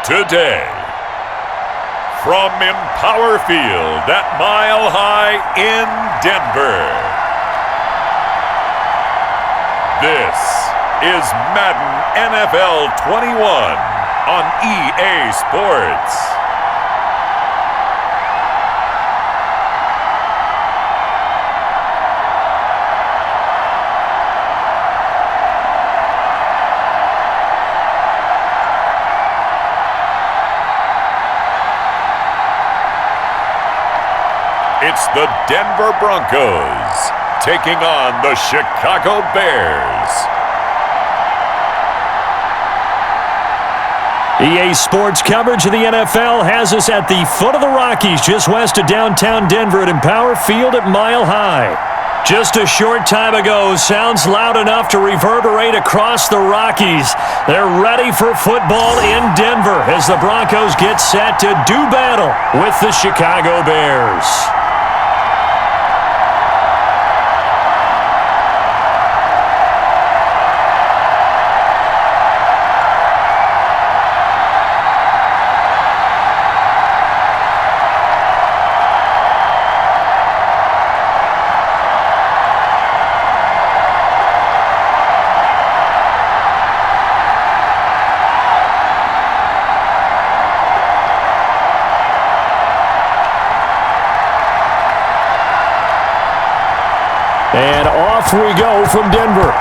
Today, from Empower Field at Mile High in Denver, this is Madden NFL 21 on EA Sports. It's the Denver Broncos taking on the Chicago Bears. EA Sports coverage of the NFL has us at the foot of the Rockies, just west of downtown Denver at Empower Field at Mile High. Just a short time ago, sounds loud enough to reverberate across the Rockies. They're ready for football in Denver as the Broncos get set to do battle with the Chicago Bears. And off we go from Denver.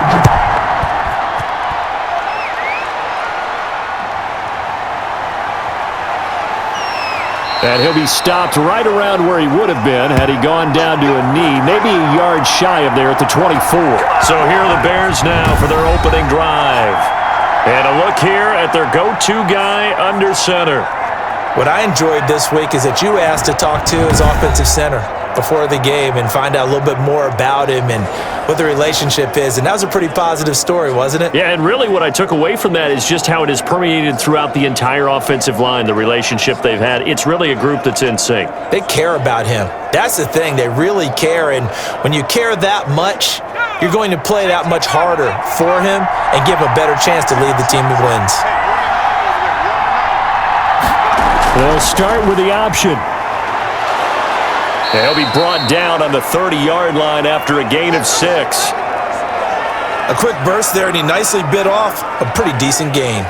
And he'll be stopped right around where he would have been had he gone down to a knee, maybe a yard shy of there at the 24. So here are the Bears now for their opening drive. And a look here at their go-to guy under center. What I enjoyed this week is that you asked to talk to his offensive center before the game and find out a little bit more about him and what the relationship is. And that was a pretty positive story, wasn't it? Yeah, and really what I took away from that is just how it has permeated throughout the entire offensive line, the relationship they've had. It's really a group that's in sync. They care about him. That's the thing. They really care. And when you care that much, you're going to play that much harder for him and give him a better chance to lead the team to wins. They'll start with the option. He'll be brought down on the 30-yard line after a gain of 6. A quick burst there, and he nicely bit off a pretty decent gain.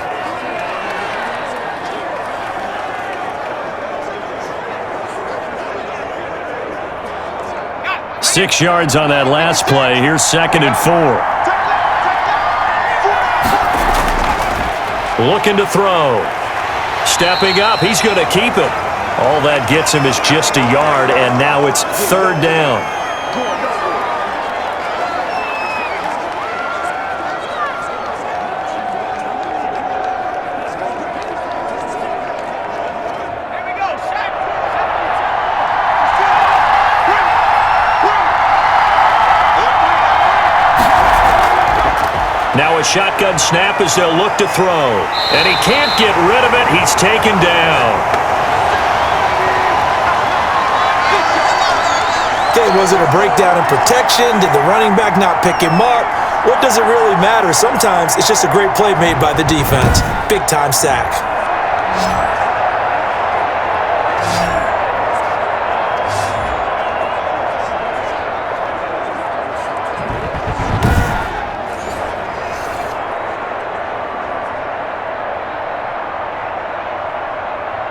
Six yards on that last play. Here's 2nd and 4. Looking to throw. Stepping up. He's going to keep it. All that gets him is just a yard, and now it's 3rd down. Now a shotgun snap as they'll look to throw. And he can't get rid of it. He's taken down. Okay, was it a breakdown in protection? Did the running back not pick him up? What does it really matter? Sometimes it's just a great play made by the defense. Big-time sack.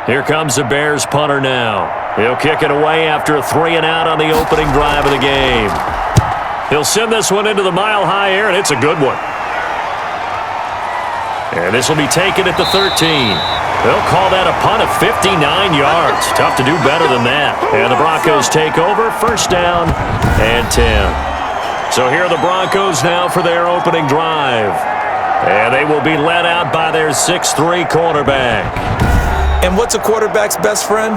Here comes the Bears punter now. He'll kick it away after a 3-and-out on the opening drive of the game. He'll send this one into the mile-high air, and it's a good one. And this will be taken at the 13. They'll call that a punt of 59 yards. Tough to do better than that. And the Broncos take over, 1st down and 10. So here are the Broncos now for their opening drive. And they will be led out by their 6'3" quarterback. And what's a quarterback's best friend?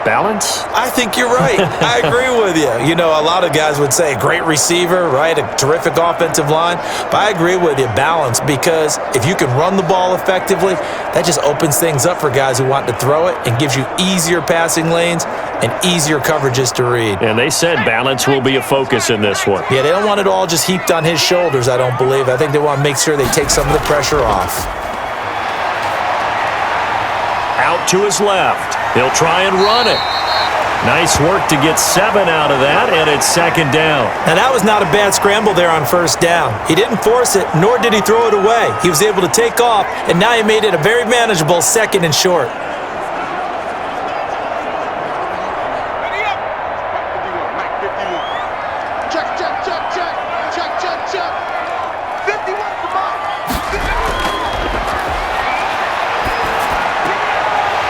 Balance? I think you're right. I agree with you. You know, a lot of guys would say great receiver, right? A terrific offensive line. But I agree with you, balance, because if you can run the ball effectively, that just opens things up for guys who want to throw it and gives you easier passing lanes and easier coverages to read. And they said balance will be a focus in this one. Yeah, they don't want it all just heaped on his shoulders, I don't believe. I think they want to make sure they take some of the pressure off. Out to his left. He'll try and run it. Nice work to get 7 out of that, and it's second down. Now, that was not a bad scramble there on first down. He didn't force it, nor did he throw it away. He was able to take off, and now he made it a very manageable second and short.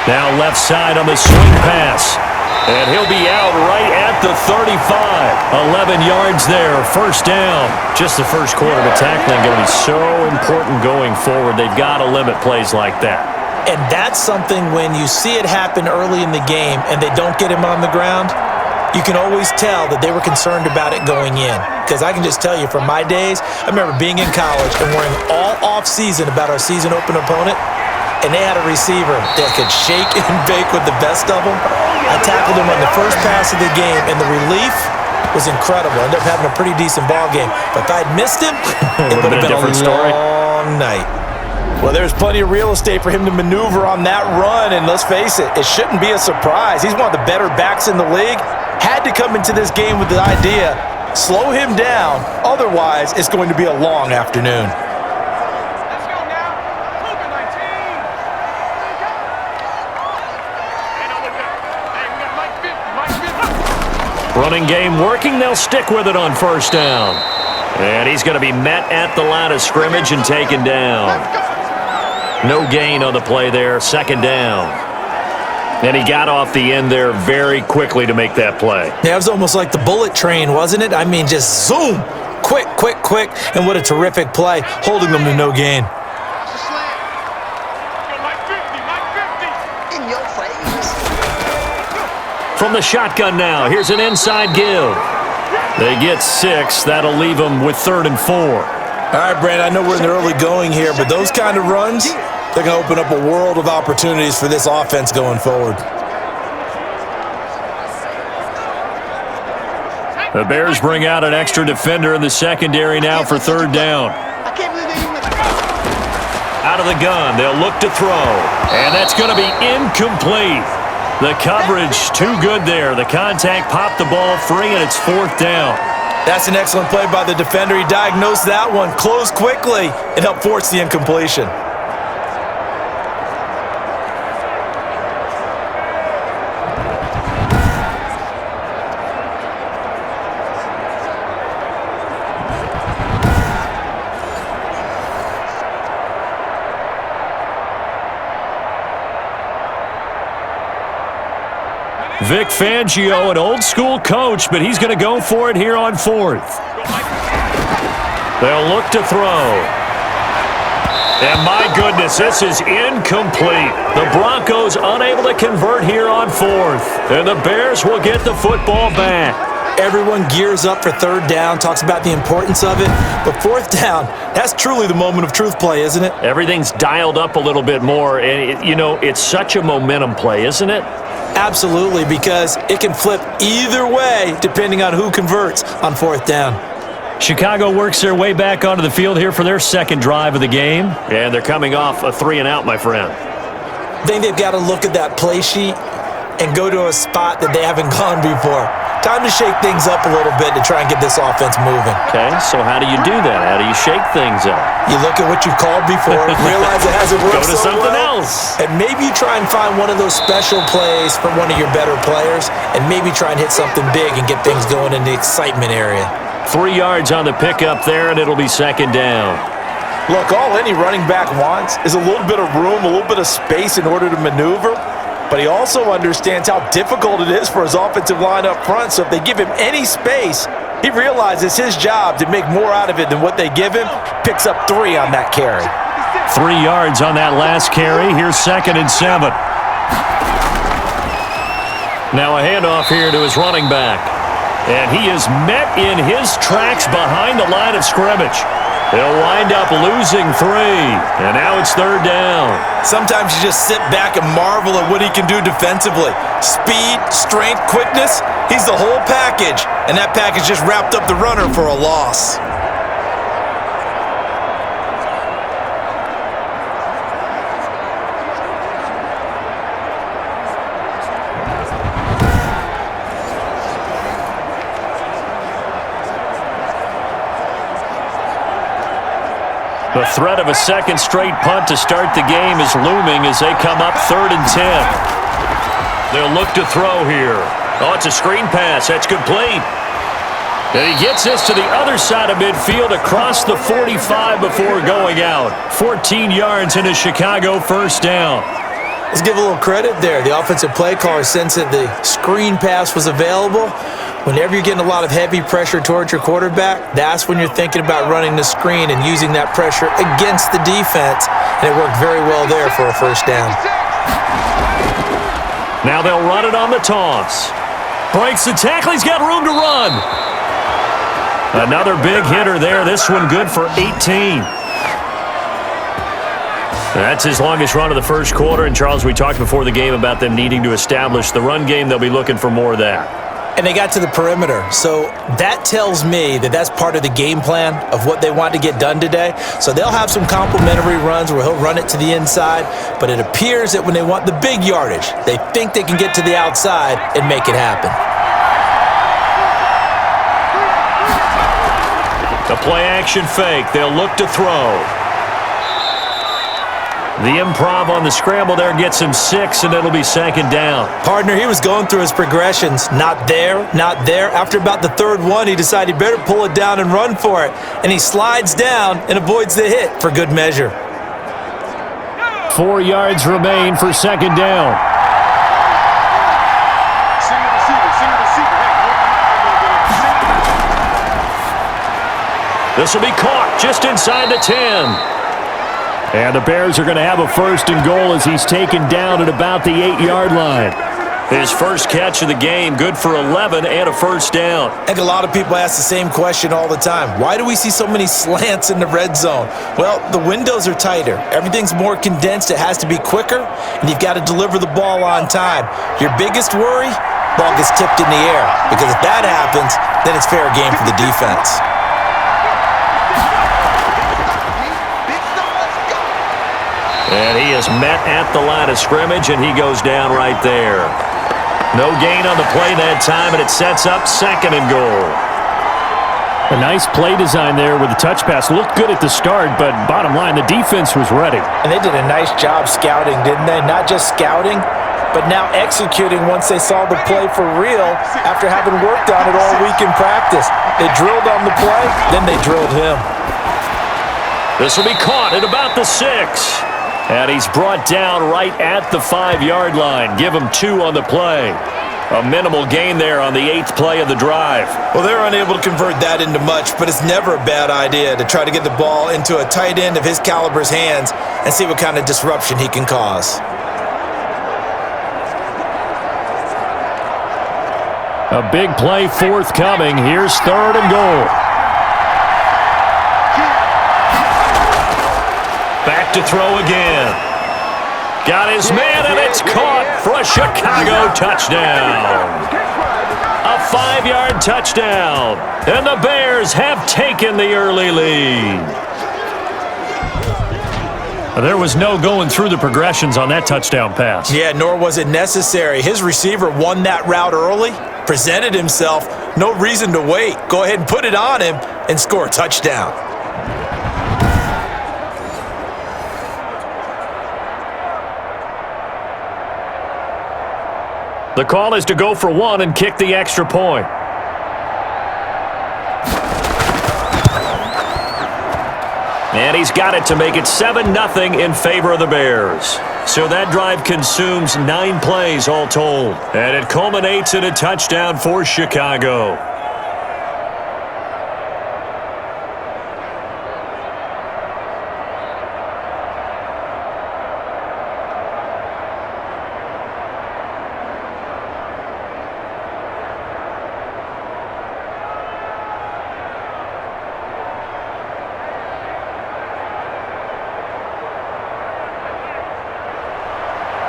Now left side on the swing pass. And he'll be out right at the 35. 11 yards there, first down. Just the first quarter of tackling going to be so important going forward. They've got to limit plays like that. And that's something when you see it happen early in the game and they don't get him on the ground, you can always tell that they were concerned about it going in. Because I can just tell you from my days, I remember being in college and worrying all off-season about our season open opponent. And they had a receiver that could shake and bake with the best of them. I tackled him on the first pass of the game, and the relief was incredible. I ended up having a pretty decent ball game. But if I'd missed him, it would have been a long night. Well, there's plenty of real estate for him to maneuver on that run, and let's face it, it shouldn't be a surprise. He's one of the better backs in the league. Had to come into this game with the idea, slow him down, otherwise it's going to be a long afternoon. Running game working. They'll stick with it on first down. And he's going to be met at the line of scrimmage and taken down. No gain on the play there. Second down. And he got off the end there very quickly to make that play. Yeah, it was almost like the bullet train, wasn't it? I mean, just zoom. Quick, quick, quick. And what a terrific play, holding them to no gain. From the shotgun now, here's an inside give. They get 6. That'll leave them with 3rd and 4. All right, Brand, I know we're in the early going here, but those kind of runs, they're going to open up a world of opportunities for this offense going forward. The Bears bring out an extra defender in the secondary now for 3rd down. Out of the gun, they'll look to throw. And that's going to be incomplete. The coverage too good there. The contact popped the ball free, and it's 4th down. That's an excellent play by the defender. He diagnosed that one, closed quickly, and helped force the incompletion. Vic Fangio, an old-school coach, but he's going to go for it here on 4th. They'll look to throw. And my goodness, this is incomplete. The Broncos unable to convert here on 4th. And the Bears will get the football back. Everyone gears up for 3rd down, talks about the importance of it. But 4th down, that's truly the moment of truth play, isn't it? Everything's dialed up a little bit more. And, it's such a momentum play, isn't it? Absolutely, because it can flip either way depending on who converts on 4th down. Chicago works their way back onto the field here for their second drive of the game. And they're coming off a 3-and-out, my friend. I think they've got to look at that play sheet and go to a spot that they haven't gone before. Time to shake things up a little bit to try and get this offense moving. Okay, so how do you do that? How do you shake things up? You look at what you called before, realize it hasn't worked so so something well, else. and maybe you try and find one of those special plays from one of your better players, and maybe try and hit something big and get things going in the excitement area. 3 yards on the pickup there, and it'll be second down. Look, all any running back wants is a little bit of room, a little bit of space in order to maneuver. But he also understands how difficult it is for his offensive line up front. So if they give him any space, he realizes his job to make more out of it than what they give him. Picks up 3 on that carry. 3 yards on that last carry. Here's 2nd and 7. Now a handoff here to his running back. And he is met in his tracks behind the line of scrimmage. They'll wind up losing 3, and now it's 3rd down. Sometimes you just sit back and marvel at what he can do defensively. Speed, strength, quickness, he's the whole package. And that package just wrapped up the runner for a loss. The threat of a second straight punt to start the game is looming as they come up 3rd and 10. They'll look to throw here. Oh, it's a screen pass. That's complete. And he gets this to the other side of midfield across the 45 before going out. 14 yards in a Chicago first down. Let's give a little credit there. The offensive play caller sensed that the screen pass was available. Whenever you're getting a lot of heavy pressure towards your quarterback, that's when you're thinking about running the screen and using that pressure against the defense. And it worked very well there for a first down. Now they'll run it on the toss. Breaks the tackle. He's got room to run. Another big hitter there. This one good for 18. That's his longest run of the first quarter. And, Charles, we talked before the game about them needing to establish the run game. They'll be looking for more of that. And they got to the perimeter. So that tells me that that's part of the game plan of what they want to get done today. So they'll have some complimentary runs where he'll run it to the inside. But it appears that when they want the big yardage, they think they can get to the outside and make it happen. The play-action fake. They'll look to throw. The improv on the scramble there gets him 6, and it'll be 2nd down. Partner, he was going through his progressions. Not there, not there. After about the 3rd one, he decided he better pull it down and run for it. And he slides down and avoids the hit for good measure. 4 yards remain for 2nd down. This will be caught just inside the 10. And the Bears are going to have a 1st and goal as he's taken down at about the 8-yard line. His first catch of the game, good for 11 and a first down. I think a lot of people ask the same question all the time. Why do we see so many slants in the red zone? Well, the windows are tighter. Everything's more condensed. It has to be quicker, and you've got to deliver the ball on time. Your biggest worry? Ball gets tipped in the air. Because if that happens, then it's fair game for the defense. And he is met at the line of scrimmage, and he goes down right there. No gain on the play that time, and it sets up 2nd and goal. A nice play design there with the touch pass. Looked good at the start, but bottom line, the defense was ready. And they did a nice job scouting, didn't they? Not just scouting, but now executing once they saw the play for real after having worked on it all week in practice. They drilled on the play, then they drilled him. This will be caught at about the 6. And he's brought down right at the 5-yard line. Give him 2 on the play. A minimal gain there on the 8th play of the drive. Well, they're unable to convert that into much, but it's never a bad idea to try to get the ball into a tight end of his caliber's hands and see what kind of disruption he can cause. A big play forthcoming. Here's 3rd and goal. Back to throw again. Got his man, and it's caught for a Chicago touchdown. A 5-yard touchdown. And the Bears have taken the early lead. There was no going through the progressions on that touchdown pass. Yeah, nor was it necessary. His receiver won that route early, presented himself. No reason to wait. Go ahead and put it on him and score a touchdown. The call is to go for 1 and kick the extra point. And he's got it to make it 7-0 in favor of the Bears. So that drive consumes 9 plays all told. And it culminates in a touchdown for Chicago.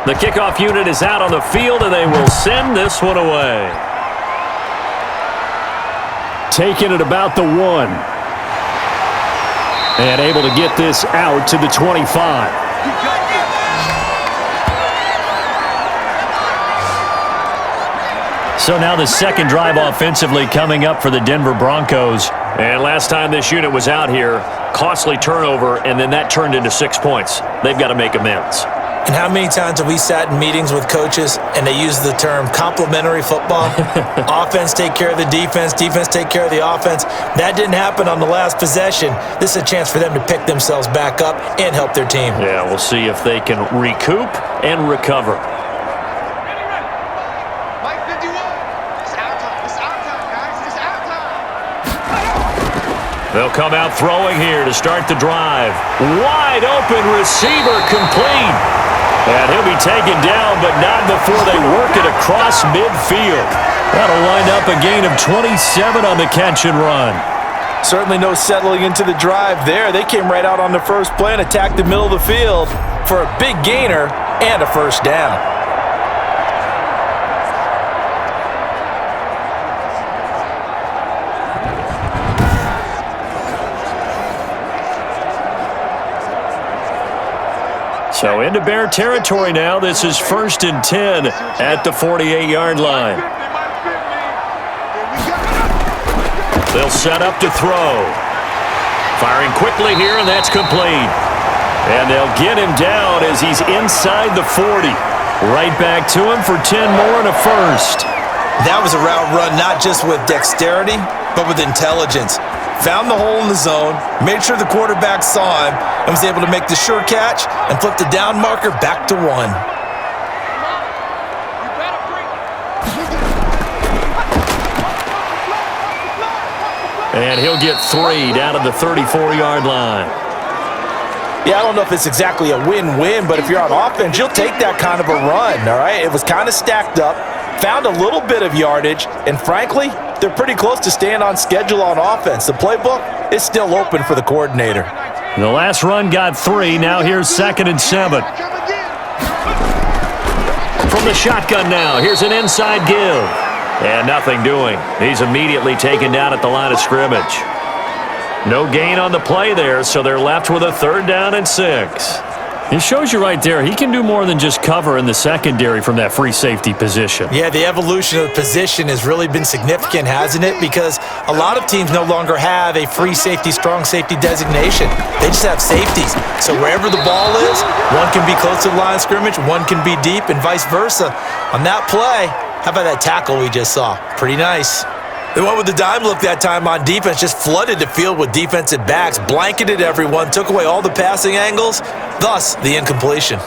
The kickoff unit is out on the field, and they will send this one away. Taking it about the 1. And able to get this out to the 25. So now the second drive offensively coming up for the Denver Broncos. And last time this unit was out here, costly turnover, and then that turned into 6 points. They've got to make amends. And how many times have we sat in meetings with coaches and they use the term complementary football? Offense take care of the defense, defense take care of the offense. That didn't happen on the last possession. This is a chance for them to pick themselves back up and help their team. Yeah, we'll see if they can recoup and recover. They'll come out throwing here to start the drive. Wide open receiver complete. And he'll be taken down, but not before they work it across midfield. That'll wind up a gain of 27 on the catch and run. Certainly no settling into the drive there. They came right out on the first play and attacked the middle of the field for a big gainer and a first down. So into Bear territory now. This is 1st and 10 at the 48-yard line. They'll set up to throw. Firing quickly here, and that's complete. And they'll get him down as he's inside the 40. Right back to him for 10 more and a first. That was a route run not just with dexterity, but with intelligence. Found the hole in the zone, made sure the quarterback saw him, and was able to make the sure catch and flip the down marker back to 1. And he'll get 3 down to the 34-yard line. Yeah, I don't know if it's exactly a win-win, but if you're on offense, you'll take that kind of a run, all right? It was kind of stacked up, found a little bit of yardage, and frankly, they're pretty close to staying on schedule on offense. The playbook is still open for the coordinator. The last run got 3. Now here's 2nd and 7. From the shotgun now, here's an inside give. And nothing doing. He's immediately taken down at the line of scrimmage. No gain on the play there, so they're left with a 3rd down and 6. It shows you right there, he can do more than just cover in the secondary from that free safety position. Yeah, the evolution of the position has really been significant, hasn't it? Because a lot of teams no longer have a free safety, strong safety designation. They just have safeties. So wherever the ball is, one can be close to the line of scrimmage, one can be deep, and vice versa. On that play, how about that tackle we just saw? Pretty nice. They went with the dime look that time on defense, just flooded the field with defensive backs, blanketed everyone, took away all the passing angles, thus the incompletion.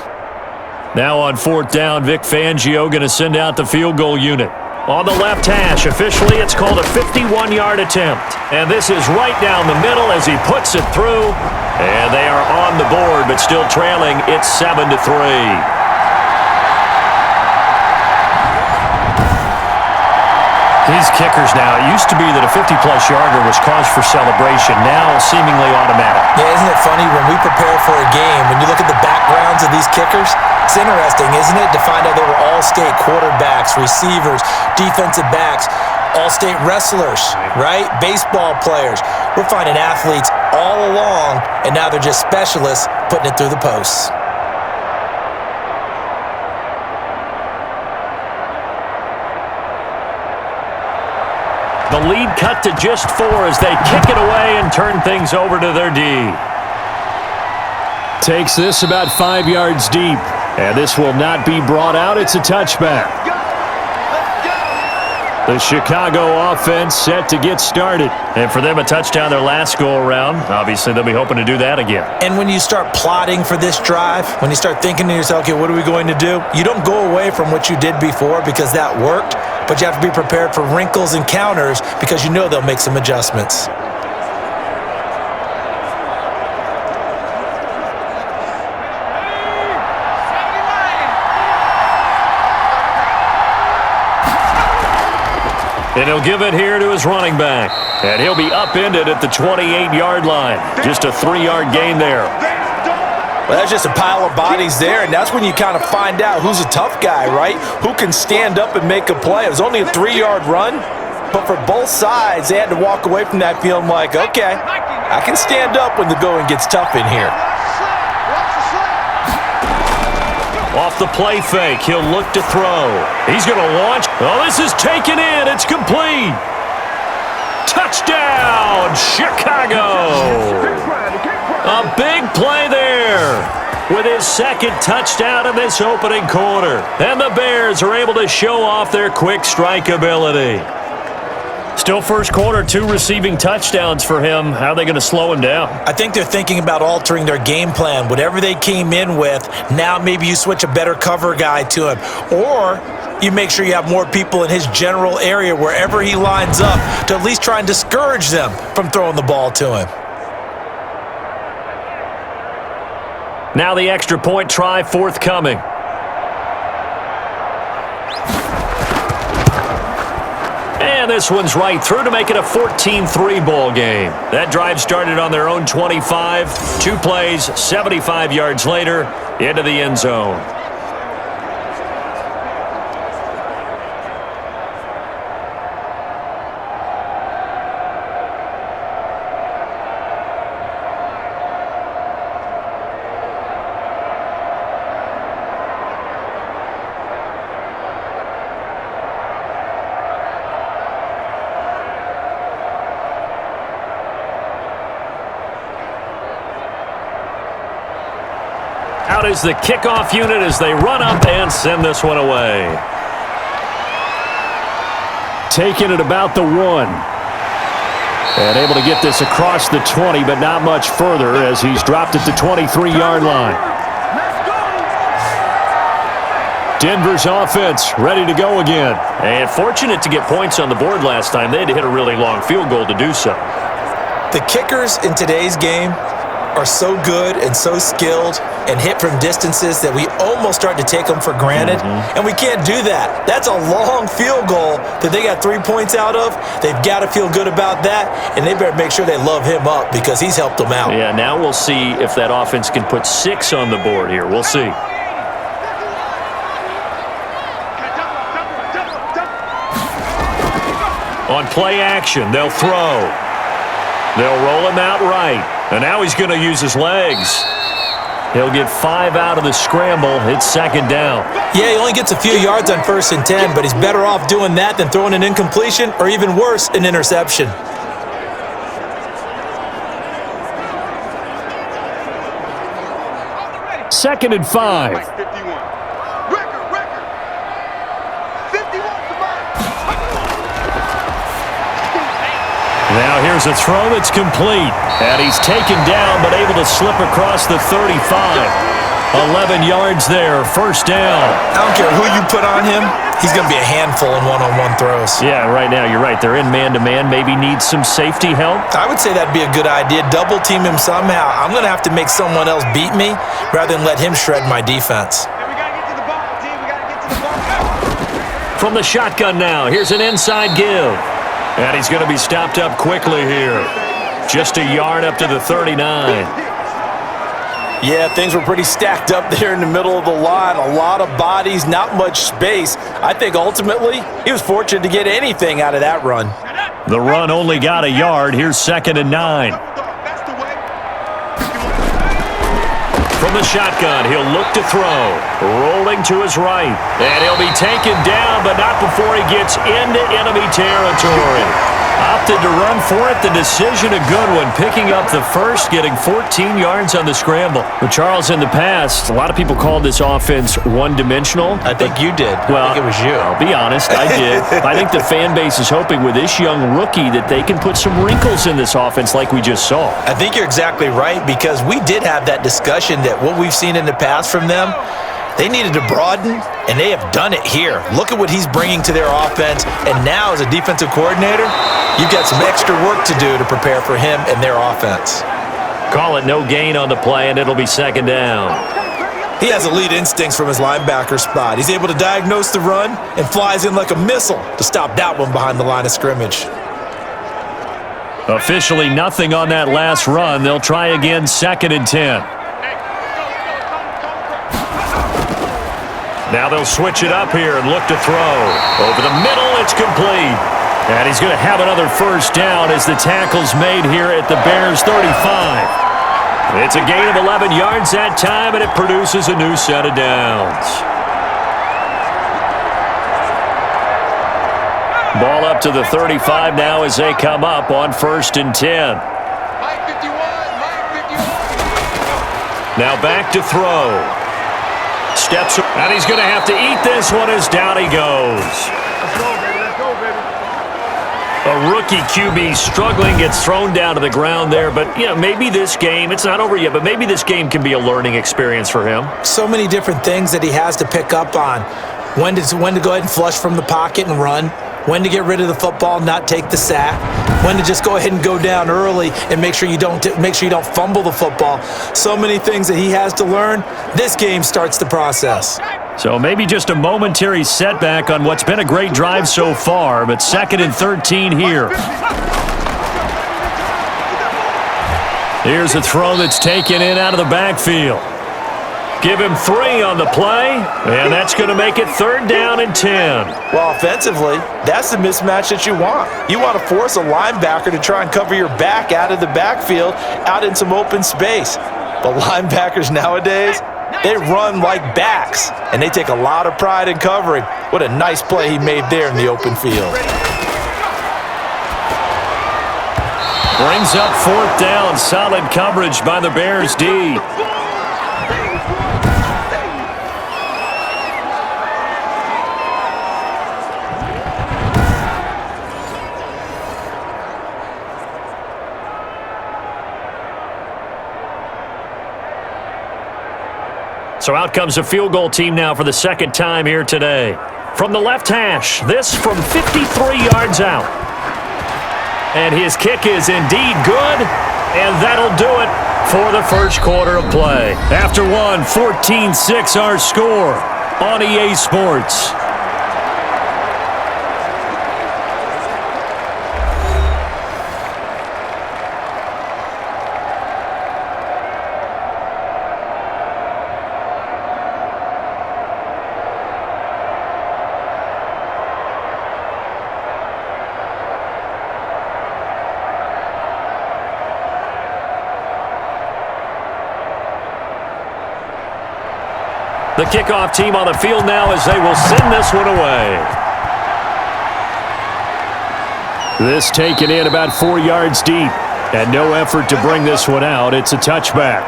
Now on 4th down, Vic Fangio going to send out the field goal unit. On the left hash, officially it's called a 51-yard attempt. And this is right down the middle as he puts it through. And they are on the board, but still trailing. It's 7-3. These kickers now, it used to be that a 50-plus yarder was cause for celebration, now seemingly automatic. Yeah, isn't it funny when we prepare for a game, when you look at the backgrounds of these kickers, it's interesting, isn't it, to find out they were all-state quarterbacks, receivers, defensive backs, all-state wrestlers, right? Baseball players. We're finding athletes all along, and now they're just specialists putting it through the posts. The lead cut to just 4 as they kick it away and turn things over to their D. Takes this about 5 yards deep. And this will not be brought out. It's a touchback. The Chicago offense set to get started. And for them, a touchdown their last go-around. Obviously, they'll be hoping to do that again. And when you start plotting for this drive, when you start thinking to yourself, okay, what are we going to do? You don't go away from what you did before because that worked, but you have to be prepared for wrinkles and counters because you know they'll make some adjustments. And he'll give it here to his running back. And he'll be upended at the 28-yard line. Just a 3-yard gain there. Well, that's just a pile of bodies there, and that's when you kind of find out who's a tough guy, right? Who can stand up and make a play. It was only a 3-yard run, but for both sides, they had to walk away from that feeling like, okay, I can stand up when the going gets tough in here. Off the play fake, he'll look to throw. He's going to launch. Oh, this is taken in. It's complete. Touchdown, Chicago. A big play there with his second touchdown in this opening quarter. And the Bears are able to show off their quick strike ability. Still first quarter, 2 receiving touchdowns for him. How are they going to slow him down? I think they're thinking about altering their game plan. Whatever they came in with, now maybe you switch a better cover guy to him. Or you make sure you have more people in his general area wherever he lines up to at least try and discourage them from throwing the ball to him. Now the extra point try forthcoming. And this one's right through to make it a 14-3 ball game. That drive started on their own 25. 2 plays, 75 yards later, into the end zone. Out is the kickoff unit as they run up and send this one away. Taking it about the 1. And able to get this across the 20, but not much further as he's dropped at the 23-yard line. Denver's offense ready to go again. And fortunate to get points on the board last time. They had to hit a really long field goal to do so. The kickers in today's game are so good and so skilled and hit from distances that we almost start to take them for granted. And we can't do that. That's a long field goal that they got 3 points out of. They've got to feel good about that, and they better make sure they love him up because he's helped them out. Yeah, now we'll see if that offense can put 6 on the board here. We'll see. On play action, they'll throw. They'll roll him out right. And now he's going to use his legs. He'll get 5 out of the scramble. It's second down. Yeah, he only gets a few yards on 1st and 10, but he's better off doing that than throwing an incompletion or even worse, an interception. Second and 5. Now here's a throw that's complete. And he's taken down but able to slip across the 35. 11 yards there, first down. I don't care who you put on him, he's going to be a handful in one-on-one throws. Yeah, right now you're right. They're in man-to-man. Maybe needs some safety help. I would say that'd be a good idea. Double team him somehow. I'm going to have to make someone else beat me rather than let him shred my defense. From the shotgun now, here's an inside give. And he's going to be stopped up quickly here. Just a yard up to the 39. Yeah, things were pretty stacked up there in the middle of the line. A lot of bodies, not much space. I think ultimately he was fortunate to get anything out of that run. The run only got a yard. Here's 2nd and 9. From the shotgun, he'll look to throw. Rolling to his right. And he'll be taken down, but not before he gets into enemy territory. Opted to run for it. The decision a good one. Picking up the first, getting 14 yards on the scramble. Well, Charles, in the past, a lot of people called this offense one-dimensional. I think you did. Well, I think it was you. I'll be honest, I did. I think the fan base is hoping with this young rookie that they can put some wrinkles in this offense like we just saw. I think you're exactly right because we did have that discussion that what we've seen in the past from them, they needed to broaden, and they have done it here. Look at what he's bringing to their offense, and now as a defensive coordinator, you've got some extra work to do to prepare for him and their offense. Call it no gain on the play, and it'll be 2nd down. He has elite instincts from his linebacker spot. He's able to diagnose the run and flies in like a missile to stop that one behind the line of scrimmage. Officially nothing on that last run. They'll try again, 2nd and 10. Now they'll switch it up here and look to throw. Over the middle, it's complete. And he's going to have another first down as the tackle's made here at the Bears' 35. It's a gain of 11 yards that time, and it produces a new set of downs. Ball up to the 35 now as they come up on 1st and 10. Now back to throw. Steps, and he's going to have to eat this one as down he goes. Let's go, baby. Let's go, baby. A rookie QB struggling, gets thrown down to the ground there. But, you know, maybe this game, it's not over yet, but maybe this game can be a learning experience for him. So many different things that he has to pick up on. When to go ahead and flush from the pocket and run. When to get rid of the football, not take the sack. When to just go ahead and go down early and make sure you don't fumble the football. So many things that he has to learn. This game starts the process. So maybe just a momentary setback on what's been a great drive so far, but 2nd and 13 here. Here's a throw that's taken in out of the backfield. Give him 3 on the play, and that's going to make it 3rd down and 10. Well, offensively, that's the mismatch that you want. You want to force a linebacker to try and cover your back out of the backfield, out in some open space. But linebackers nowadays, they run like backs, and they take a lot of pride in covering. What a nice play he made there in the open field. Brings up 4th down. Solid coverage by the Bears D. So out comes a field goal team now for the 2nd time here today. From the left hash, this from 53 yards out. And his kick is indeed good, and that'll do it for the 1st quarter of play. After one, 14-6 our score on EA Sports. The kickoff team on the field now as they will send this one away. This taken in about 4 yards deep, and no effort to bring this one out. It's a touchback.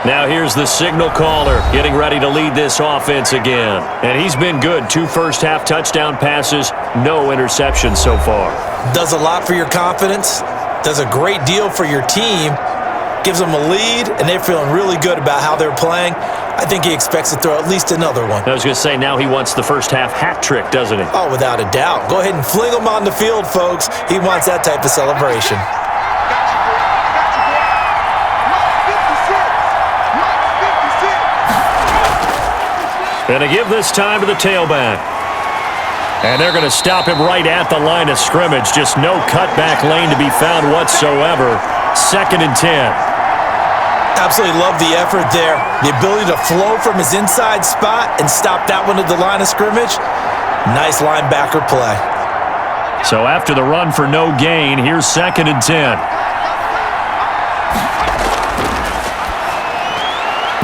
Now here's the signal caller getting ready to lead this offense again. And he's been good. 2 first-half touchdown passes, no interceptions so far. Does a lot for your confidence. Does a great deal for your team. Gives them a lead, and they're feeling really good about how they're playing. I think he expects to throw at least another one. I was going to say, now he wants the first-half hat trick, doesn't he? Oh, without a doubt. Go ahead and fling him on the field, folks. He wants that type of celebration. And to give this time to the tailback. And they're going to stop him right at the line of scrimmage. Just no cutback lane to be found whatsoever. 2nd and 10. Absolutely love the effort there. The ability to flow from his inside spot and stop that one at the line of scrimmage. Nice linebacker play. So after the run for no gain, here's 2nd and 10.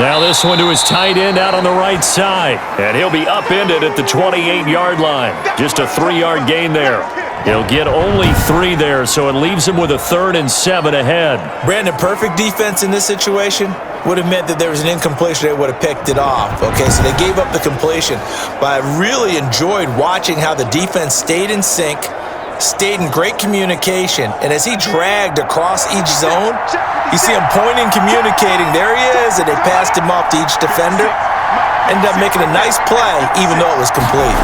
Now this one to his tight end out on the right side. And he'll be upended at the 28-yard line. Just a 3-yard gain there. He'll get only 3 there, so it leaves him with a 3rd and 7 ahead. Brandon, perfect defense in this situation would have meant that there was an incompletion. They would have picked it off. Okay, so they gave up the completion. But I really enjoyed watching how the defense stayed in sync, stayed in great communication, and as he dragged across each zone, you see him pointing, communicating. There he is, and they passed him off to each defender. Ended up making a nice play, even though it was complete.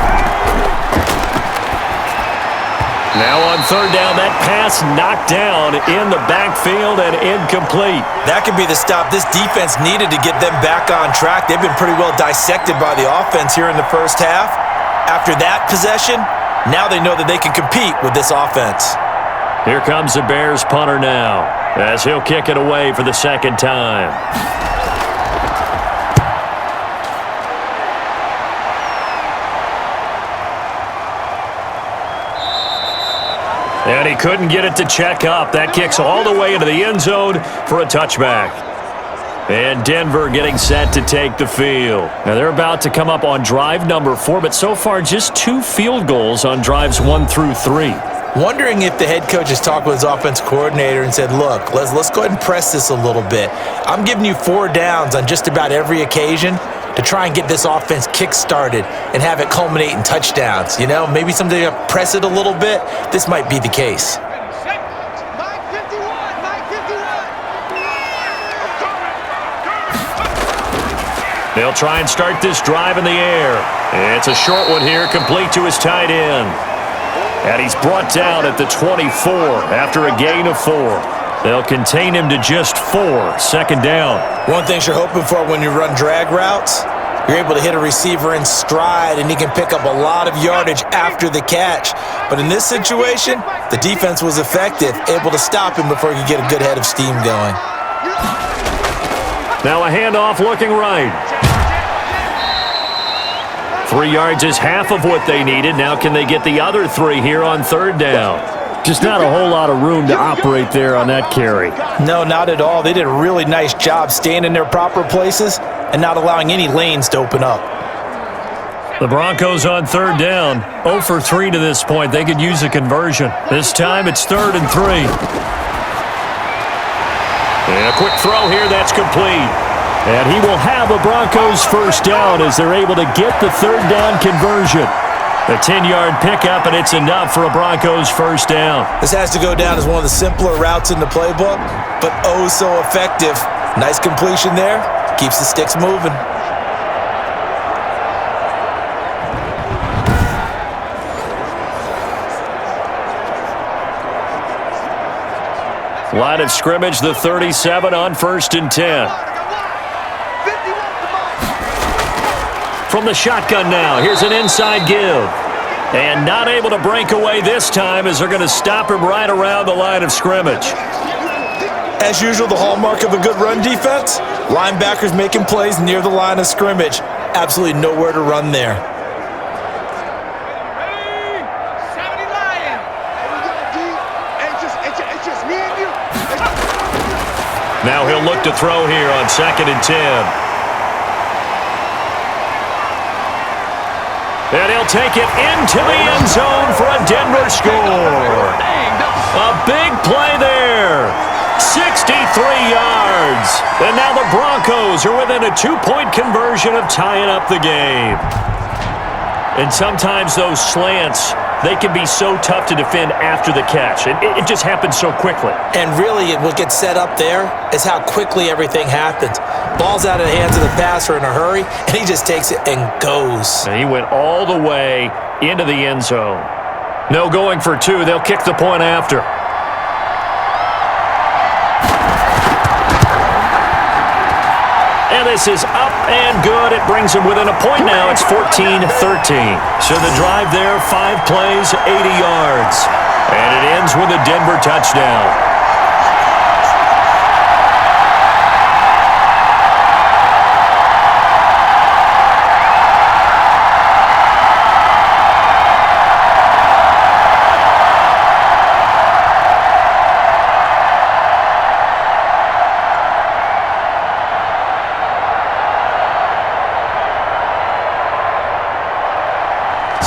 Now on 3rd down, that pass knocked down in the backfield and incomplete. That could be the stop this defense needed to get them back on track. They've been pretty well dissected by the offense here in the first half. After that possession, now they know that they can compete with this offense. Here comes the Bears punter now, as he'll kick it away for the 2nd time. And he couldn't get it to check up. That kicks all the way into the end zone for a touchback. And Denver getting set to take the field. Now they're about to come up on drive number 4, but so far just 2 field goals on drives 1 through 3. Wondering if the head coach has talked with his offense coordinator and said, look, let's go ahead and press this a little bit. I'm giving you 4 downs on just about every occasion to try and get this offense kick-started and have it culminate in touchdowns. You know, maybe someday you press it a little bit. This might be the case. They'll try and start this drive in the air. It's a short one here, complete to his tight end. And he's brought down at the 24 after a gain of 4. They'll contain him to just 4, second down. One thing you're hoping for when you run drag routes, you're able to hit a receiver in stride and he can pick up a lot of yardage after the catch. But in this situation, the defense was effective, able to stop him before he could get a good head of steam going. Now a handoff looking right. 3 yards is half of what they needed. Now can they get the other 3 here on third down? Just not a whole lot of room to operate there on that carry. No, not at all. They did a really nice job staying in their proper places and not allowing any lanes to open up. The Broncos on third down. 0 for 3 to this point. They could use a conversion. This time it's 3rd and 3. And a quick throw here, that's complete. And he will have a Broncos first down as they're able to get the third down conversion. A 10-yard pickup, and it's enough for a Broncos first down. This has to go down as one of the simpler routes in the playbook, but oh so effective. Nice completion there. Keeps the sticks moving. Line of scrimmage, the 37 on 1st and 10. From the shotgun now, here's an inside give. And not able to break away this time as they're going to stop him right around the line of scrimmage. As usual, the hallmark of a good run defense, linebackers making plays near the line of scrimmage. Absolutely nowhere to run there. Now he'll look to throw here on 2nd and 10. And he'll take it into the end zone for a Denver score. A big play there. 63 yards. And now the Broncos are within a 2-point conversion of tying up the game. And sometimes those slants, they can be so tough to defend after the catch. It just happens so quickly. And really, what gets set up there is how quickly everything happens. Ball's out of the hands of the passer in a hurry, and he just takes it and goes. And he went all the way into the end zone. No going for 2. They'll kick the point after. And this is up and good. It brings them within a point now. It's 14-13. So the drive there, 5 plays, 80 yards. And it ends with a Denver touchdown.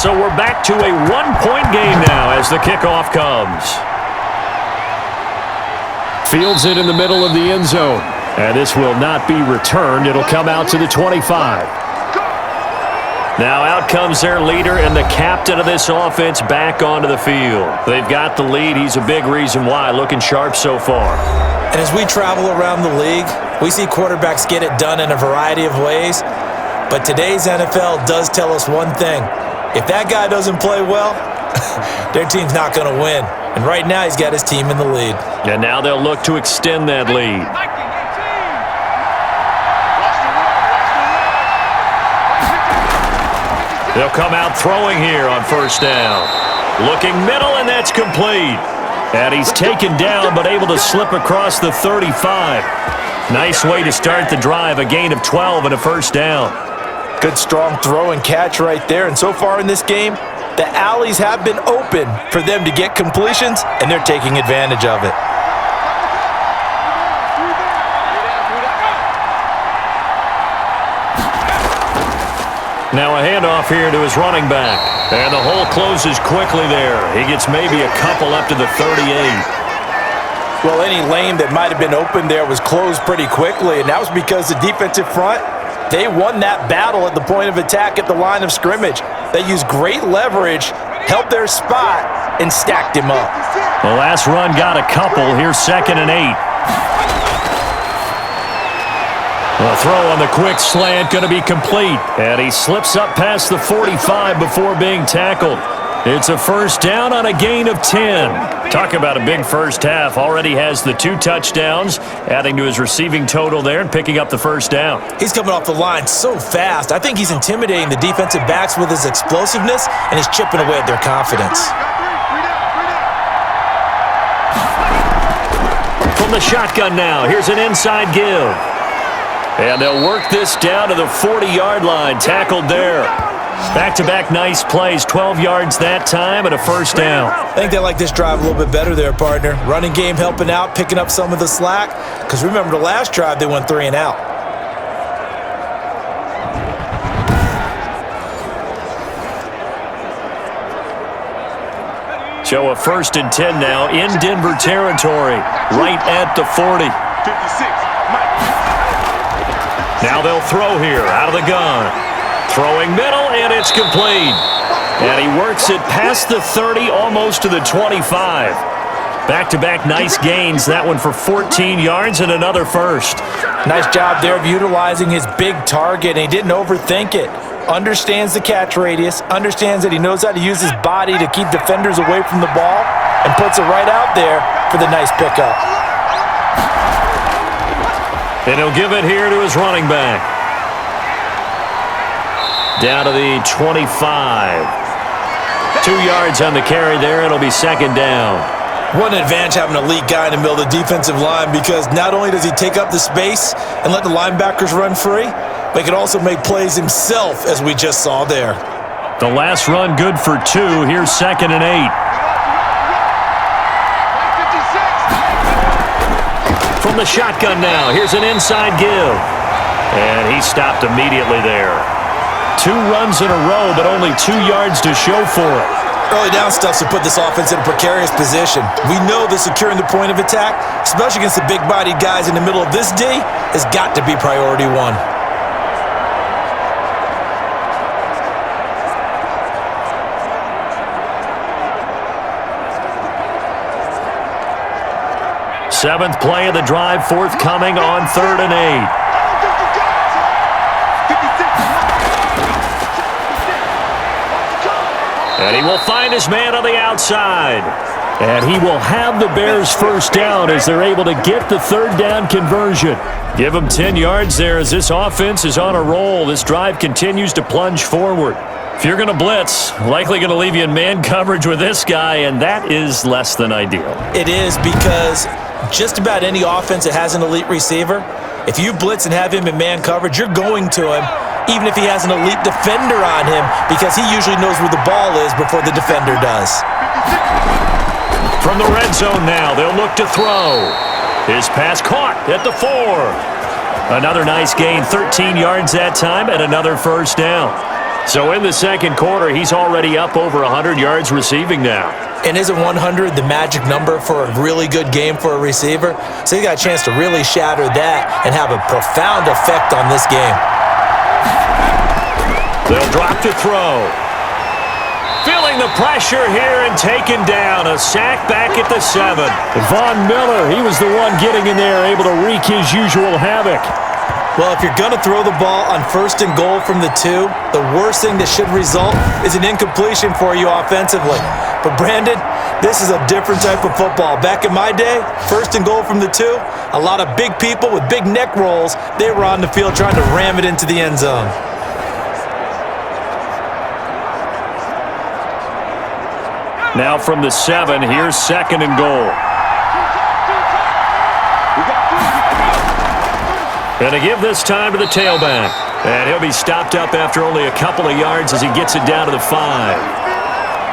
So we're back to a 1-point game now as the kickoff comes. Fields it in the middle of the end zone. And this will not be returned. It'll come out to the 25. Now out comes their leader and the captain of this offense back onto the field. They've got the lead. He's a big reason why. Looking sharp so far. And as we travel around the league, we see quarterbacks get it done in a variety of ways. But today's NFL does tell us one thing. If that guy doesn't play well, their team's not going to win. And right now, he's got his team in the lead. And now they'll look to extend that lead. They'll come out throwing here on 1st down. Looking middle, and that's complete. And he's taken down, but able to slip across the 35. Nice way to start the drive, a gain of 12 and a 1st down. Good strong throw and catch right there. And so far in this game, The alleys have been open for them to get completions, and they're taking advantage of it. Now a handoff here to his running back. And the hole closes quickly there. He gets maybe a couple up to the 38. Well, any lane that might have been open there was closed pretty quickly, and that was because the defensive front, they won that battle at the point of attack at the line of scrimmage. They used great leverage, held their spot, and stacked him up. The last run got a couple. Here's 2nd and 8. The throw on the quick slant going to be complete. And he slips up past the 45 before being tackled. It's a first down on a gain of 10. Talk about a big first half. Already has the 2 touchdowns, adding to his receiving total there and picking up the first down. He's coming off the line so fast. I think he's intimidating the defensive backs with his explosiveness, and he's chipping away at their confidence. From the shotgun now, here's an inside give. And they'll work this down to the 40-yard line, tackled there. Back-to-back nice plays, 12 yards that time and a first down. I think they like this drive a little bit better there, partner. Running game helping out, picking up some of the slack. Because remember, the last drive, they went 3 and out. So a 1st and 10 now in Denver territory, right at the 40. 56. Now they'll throw here, out of the gun. Throwing middle, and it's complete. And he works it past the 30, almost to the 25. Back-to-back nice gains. That one for 14 yards and another first. Nice job there of utilizing his big target, and he didn't overthink it. Understands the catch radius, understands that he knows how to use his body to keep defenders away from the ball, and puts it right out there for the nice pickup. And he'll give it here to his running back. Down to the 25. 2 yards on the carry there. It'll be 2nd down. What an advantage having an elite guy in the middle of the defensive line, because not only does he take up the space and let the linebackers run free, but he can also make plays himself, as we just saw there. The last run good for 2. Here's 2nd and 8. From the shotgun now, here's an inside give. And he stopped immediately there. 2 runs in a row, but only 2 yards to show for it. Early down stuff to put this offense in a precarious position. We know that securing the point of attack, especially against the big-bodied guys in the middle of this D, has got to be priority 1. Seventh play of the drive, forthcoming on 3rd and 8. And he will find his man on the outside. And he will have the Bears first down as they're able to get the 3rd down conversion. Give him 10 yards there as this offense is on a roll. This drive continues to plunge forward. If you're going to blitz, likely going to leave you in man coverage with this guy, and that is less than ideal. It is, because just about any offense that has an elite receiver, if you blitz and have him in man coverage, you're going to him, even if he has an elite defender on him, because he usually knows where the ball is before the defender does. From the red zone now, they'll look to throw. His pass caught at the 4. Another nice gain, 13 yards that time, and another first down. So in the second quarter, he's already up over 100 yards receiving now. And isn't 100 the magic number for a really good game for a receiver? So he got a chance to really shatter that and have a profound effect on this game. They'll drop to throw. Feeling the pressure here and taken down. A sack back at the 7. Von Miller, he was the one getting in there, able to wreak his usual havoc. Well, if you're going to throw the ball on 1st and goal from the 2, the worst thing that should result is an incompletion for you offensively. But Brandon, this is a different type of football. Back in my day, 1st and goal from the 2, a lot of big people with big neck rolls, they were on the field trying to ram it into the end zone. Now from the 7, here's 2nd and goal. And to give this time to the tailback. And he'll be stopped up after only a couple of yards as he gets it down to the 5.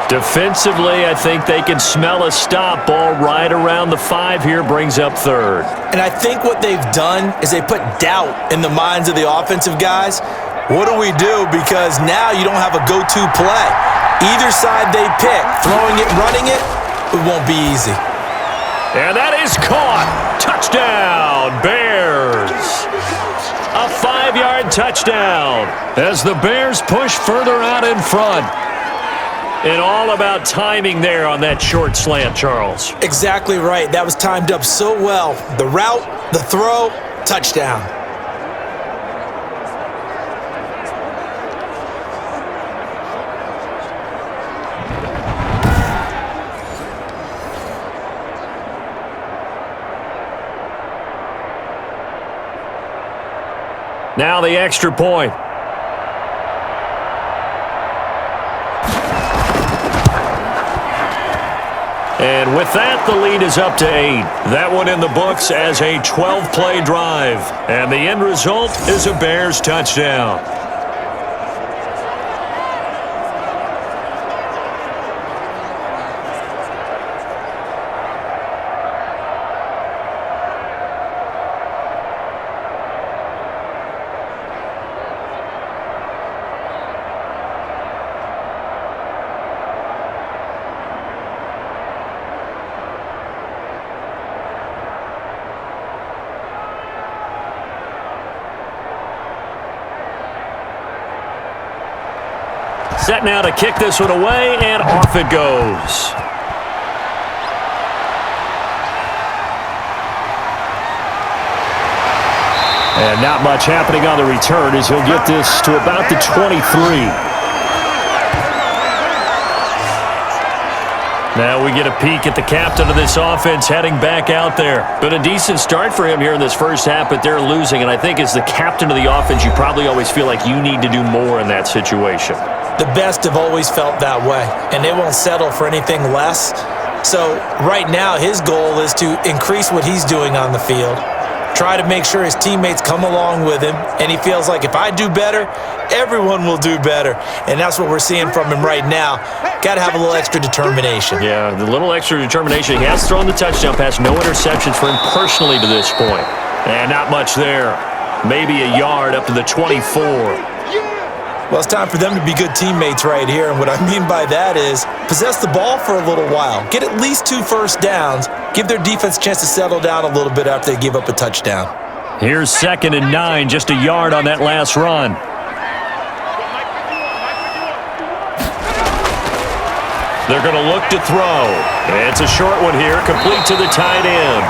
Defensively, I think they can smell a stop. Ball right around the 5 here, brings up third. And I think what they've done is they put doubt in the minds of the offensive guys. What do we do? Because now you don't have a go-to play. Either side they pick, throwing it, running it, it won't be easy. And that is caught. Touchdown, Bears. A 5-yard touchdown as the Bears push further out in front. And all about timing there on that short slant, Charles. Exactly right. That was timed up so well. The route, the throw, touchdown. Now the extra point. And with that, the lead is up to 8. That one in the books as a 12-play drive. And the end result is a Bears touchdown. Set now to kick this one away, and off it goes. And not much happening on the return as he'll get this to about the 23. Now we get a peek at the captain of this offense heading back out there. Been a decent start for him here in this first half, but they're losing. And I think as the captain of the offense, you probably always feel like you need to do more in that situation. The best have always felt that way, and they won't settle for anything less. So right now, his goal is to increase what he's doing on the field, try to make sure his teammates come along with him, and he feels like if I do better, everyone will do better. And that's what we're seeing from him right now. Got to have a little extra determination. Yeah, the little extra determination. He has thrown the touchdown pass, no interceptions for him personally to this point. And not much there. Maybe a yard up to the 24. Well, it's time for them to be good teammates right here. And what I mean by that is possess the ball for a little while. Get at least 2 first downs. Give their defense a chance to settle down a little bit after they give up a touchdown. Here's 2nd and 9, just a yard on that last run. They're going to look to throw. It's a short one here, complete to the tight end.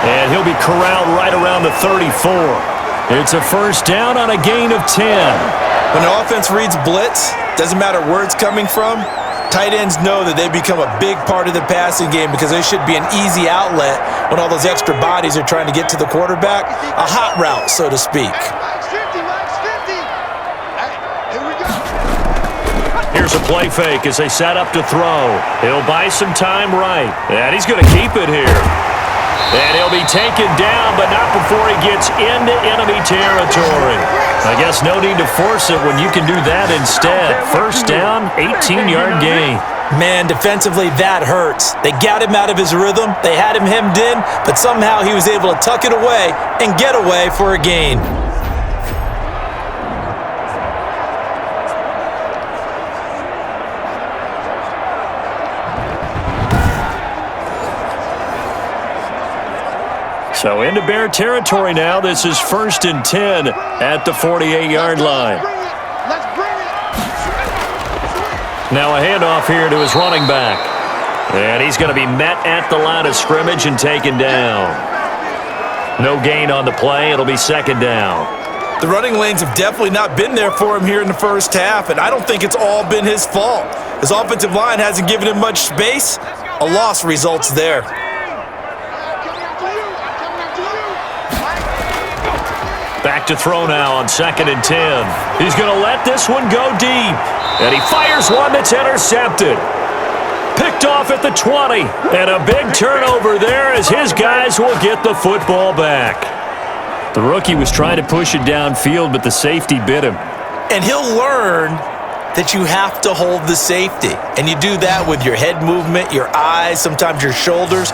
And he'll be corralled right around the 34. It's a first down on a gain of 10. When the offense reads blitz, doesn't matter where it's coming from, tight ends know that they become a big part of the passing game because they should be an easy outlet when all those extra bodies are trying to get to the quarterback. A hot route, so to speak. Here's a play fake as they set up to throw. He'll buy some time right. And he's going to keep it here. And he'll be taken down, but not before he gets into enemy territory. I guess no need to force it when you can do that instead. First down, 18-yard gain. Man, defensively, that hurts. They got him out of his rhythm. They had him hemmed in, but somehow he was able to tuck it away and get away for a gain. So into Bear territory now. This is 1st and 10 at the 48-yard line. Now a handoff here to his running back. And he's going to be met at the line of scrimmage and taken down. No gain on the play. It'll be 2nd down. The running lanes have definitely not been there for him here in the first half, and I don't think it's all been his fault. His offensive line hasn't given him much space. A loss results there. Back to throw now on 2nd and 10. He's going to let this one go deep. And he fires one that's intercepted. Picked off at the 20. And a big turnover there as his guys will get the football back. The rookie was trying to push it downfield, but the safety bit him. And he'll learn that you have to hold the safety. And you do that with your head movement, your eyes, sometimes your shoulders.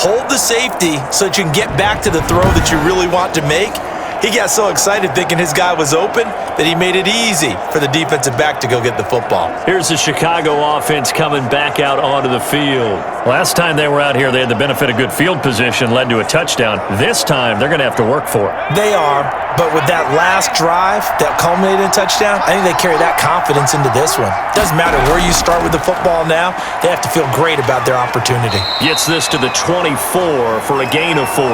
Hold the safety so that you can get back to the throw that you really want to make. He got so excited thinking his guy was open that he made it easy for the defensive back to go get the football. Here's the Chicago offense coming back out onto the field. Last time they were out here, they had the benefit of good field position, led to a touchdown. This time, they're going to have to work for it. They are, but with that last drive that culminated in a touchdown, I think they carry that confidence into this one. Doesn't matter where you start with the football now, they have to feel great about their opportunity. Gets this to the 24 for a gain of 4.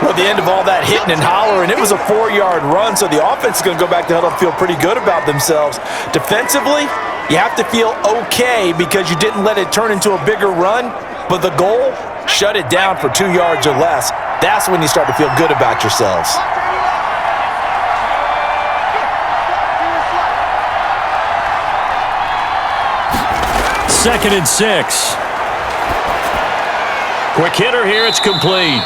Well, at the end of all that hitting and hollering, it was a 4-yard run, so the offense is going to go back to huddle and feel pretty good about themselves. Defensively, you have to feel okay because you didn't let it turn into a bigger run, but the goal, shut it down for 2 yards or less. That's when you start to feel good about yourselves. Second and 6. Quick hitter here, it's complete.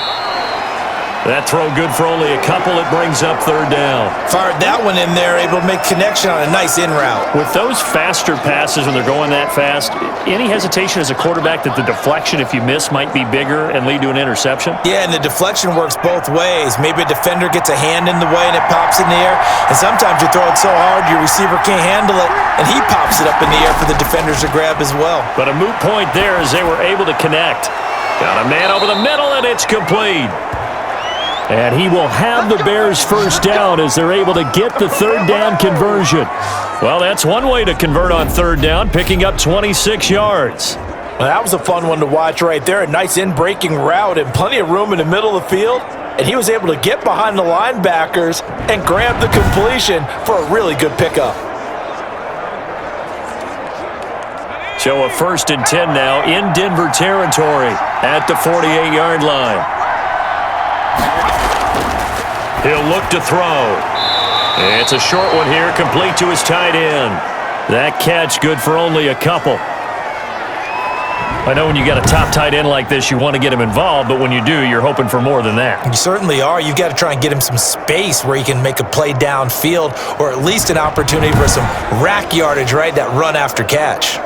That throw good for only a couple. It brings up third down. Fired that one in there, able to make connection on a nice in route. With those faster passes when they're going that fast, any hesitation as a quarterback that the deflection, if you miss, might be bigger and lead to an interception? Yeah, and the deflection works both ways. Maybe a defender gets a hand in the way and it pops in the air. And sometimes you throw it so hard your receiver can't handle it, and he pops it up in the air for the defenders to grab as well. But a moot point there as they were able to connect. Got a man over the middle, and it's complete. And he will have the Bears first down as they're able to get the third down conversion. Well, that's one way to convert on third down, picking up 26 yards. Well, that was a fun one to watch right there. A nice in-breaking route and plenty of room in the middle of the field. And he was able to get behind the linebackers and grab the completion for a really good pickup. So a 1st and 10 now in Denver territory at the 48-yard line. He'll look to throw. It's a short one here, complete to his tight end. That catch good for only a couple. I know when you got a top tight end like this, you want to get him involved, but when you do, you're hoping for more than that. You certainly are. You've got to try and get him some space where he can make a play downfield or at least an opportunity for some rack yardage, right? That run after catch.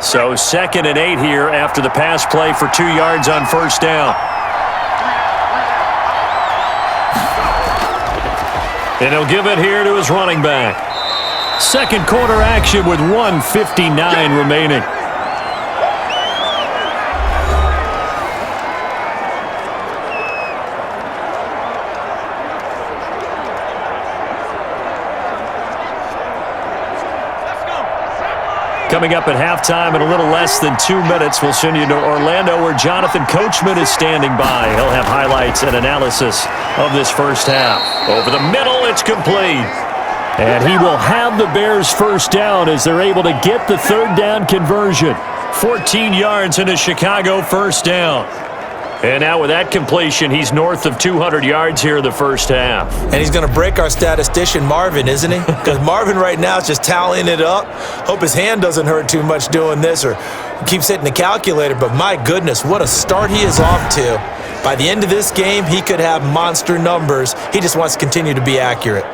So 2nd and 8 here after the pass play for 2 yards on first down. And he'll give it here to his running back. Second quarter action with 1:59 remaining. Coming up at halftime in a little less than 2 minutes, we'll send you to Orlando where Jonathan Coachman is standing by. He'll have highlights and analysis of this first half. Over the middle, it's complete. And he will have the Bears first down as they're able to get the third down conversion. 14 yards in a Chicago first down. And now with that completion, he's north of 200 yards here in the first half. And he's going to break our statistician, Marvin, isn't he? Because Marvin right now is just tallying it up. Hope his hand doesn't hurt too much doing this or keeps hitting the calculator. But my goodness, what a start he is off to. By the end of this game, he could have monster numbers. He just wants to continue to be accurate.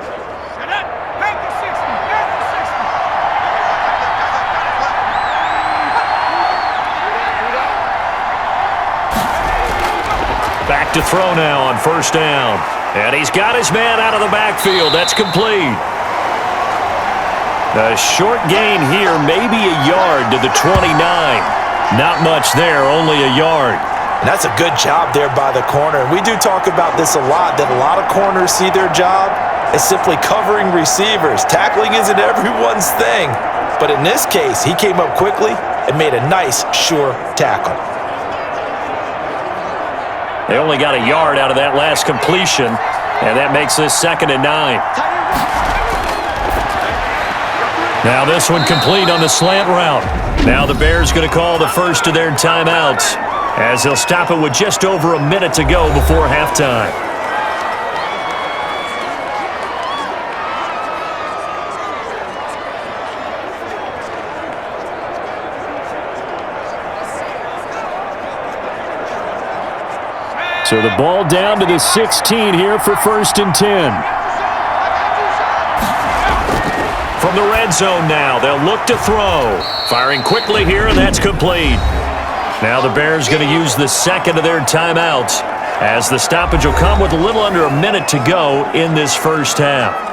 Back to throw now on first down. And he's got his man out of the backfield. That's complete. A short gain here, maybe a yard to the 29. Not much there, only a yard. And that's a good job there by the corner. We do talk about this a lot, that a lot of corners see their job as simply covering receivers. Tackling isn't everyone's thing. But in this case, he came up quickly and made a nice, sure tackle. They only got a yard out of that last completion, and that makes this 2nd and 9. Now this one complete on the slant route. Now the Bears going to call the first of their timeouts as they'll stop it with just over a minute to go before halftime. So the ball down to the 16 here for 1st and 10. From the red zone now, they'll look to throw. Firing quickly here, and that's complete. Now the Bears going to use the second of their timeouts, as the stoppage will come with a little under a minute to go in this first half.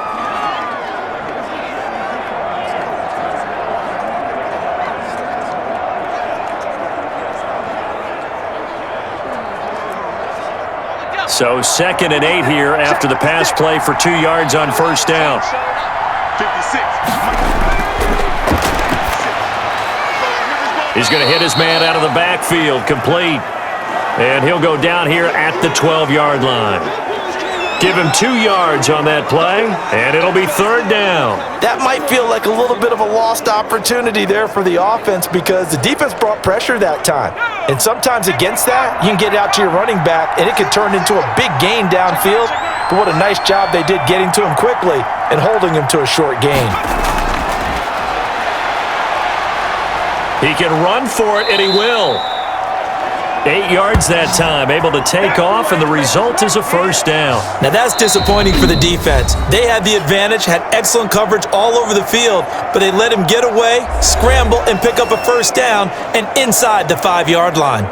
So 2nd and 8 here after the pass play for 2 yards on first down. 56. He's going to hit his man out of the backfield, complete. And he'll go down here at the 12-yard line. Give him 2 yards on that play, and it'll be 3rd down. That might feel like a little bit of a lost opportunity there for the offense because the defense brought pressure that time. And sometimes against that, you can get it out to your running back, and it could turn into a big gain downfield. But what a nice job they did getting to him quickly and holding him to a short gain. He can run for it, and he will. 8 yards that time, able to take off, and the result is a first down. Now that's disappointing for the defense. They had the advantage, had excellent coverage all over the field, but they let him get away, scramble, and pick up a first down, and inside the 5-yard line.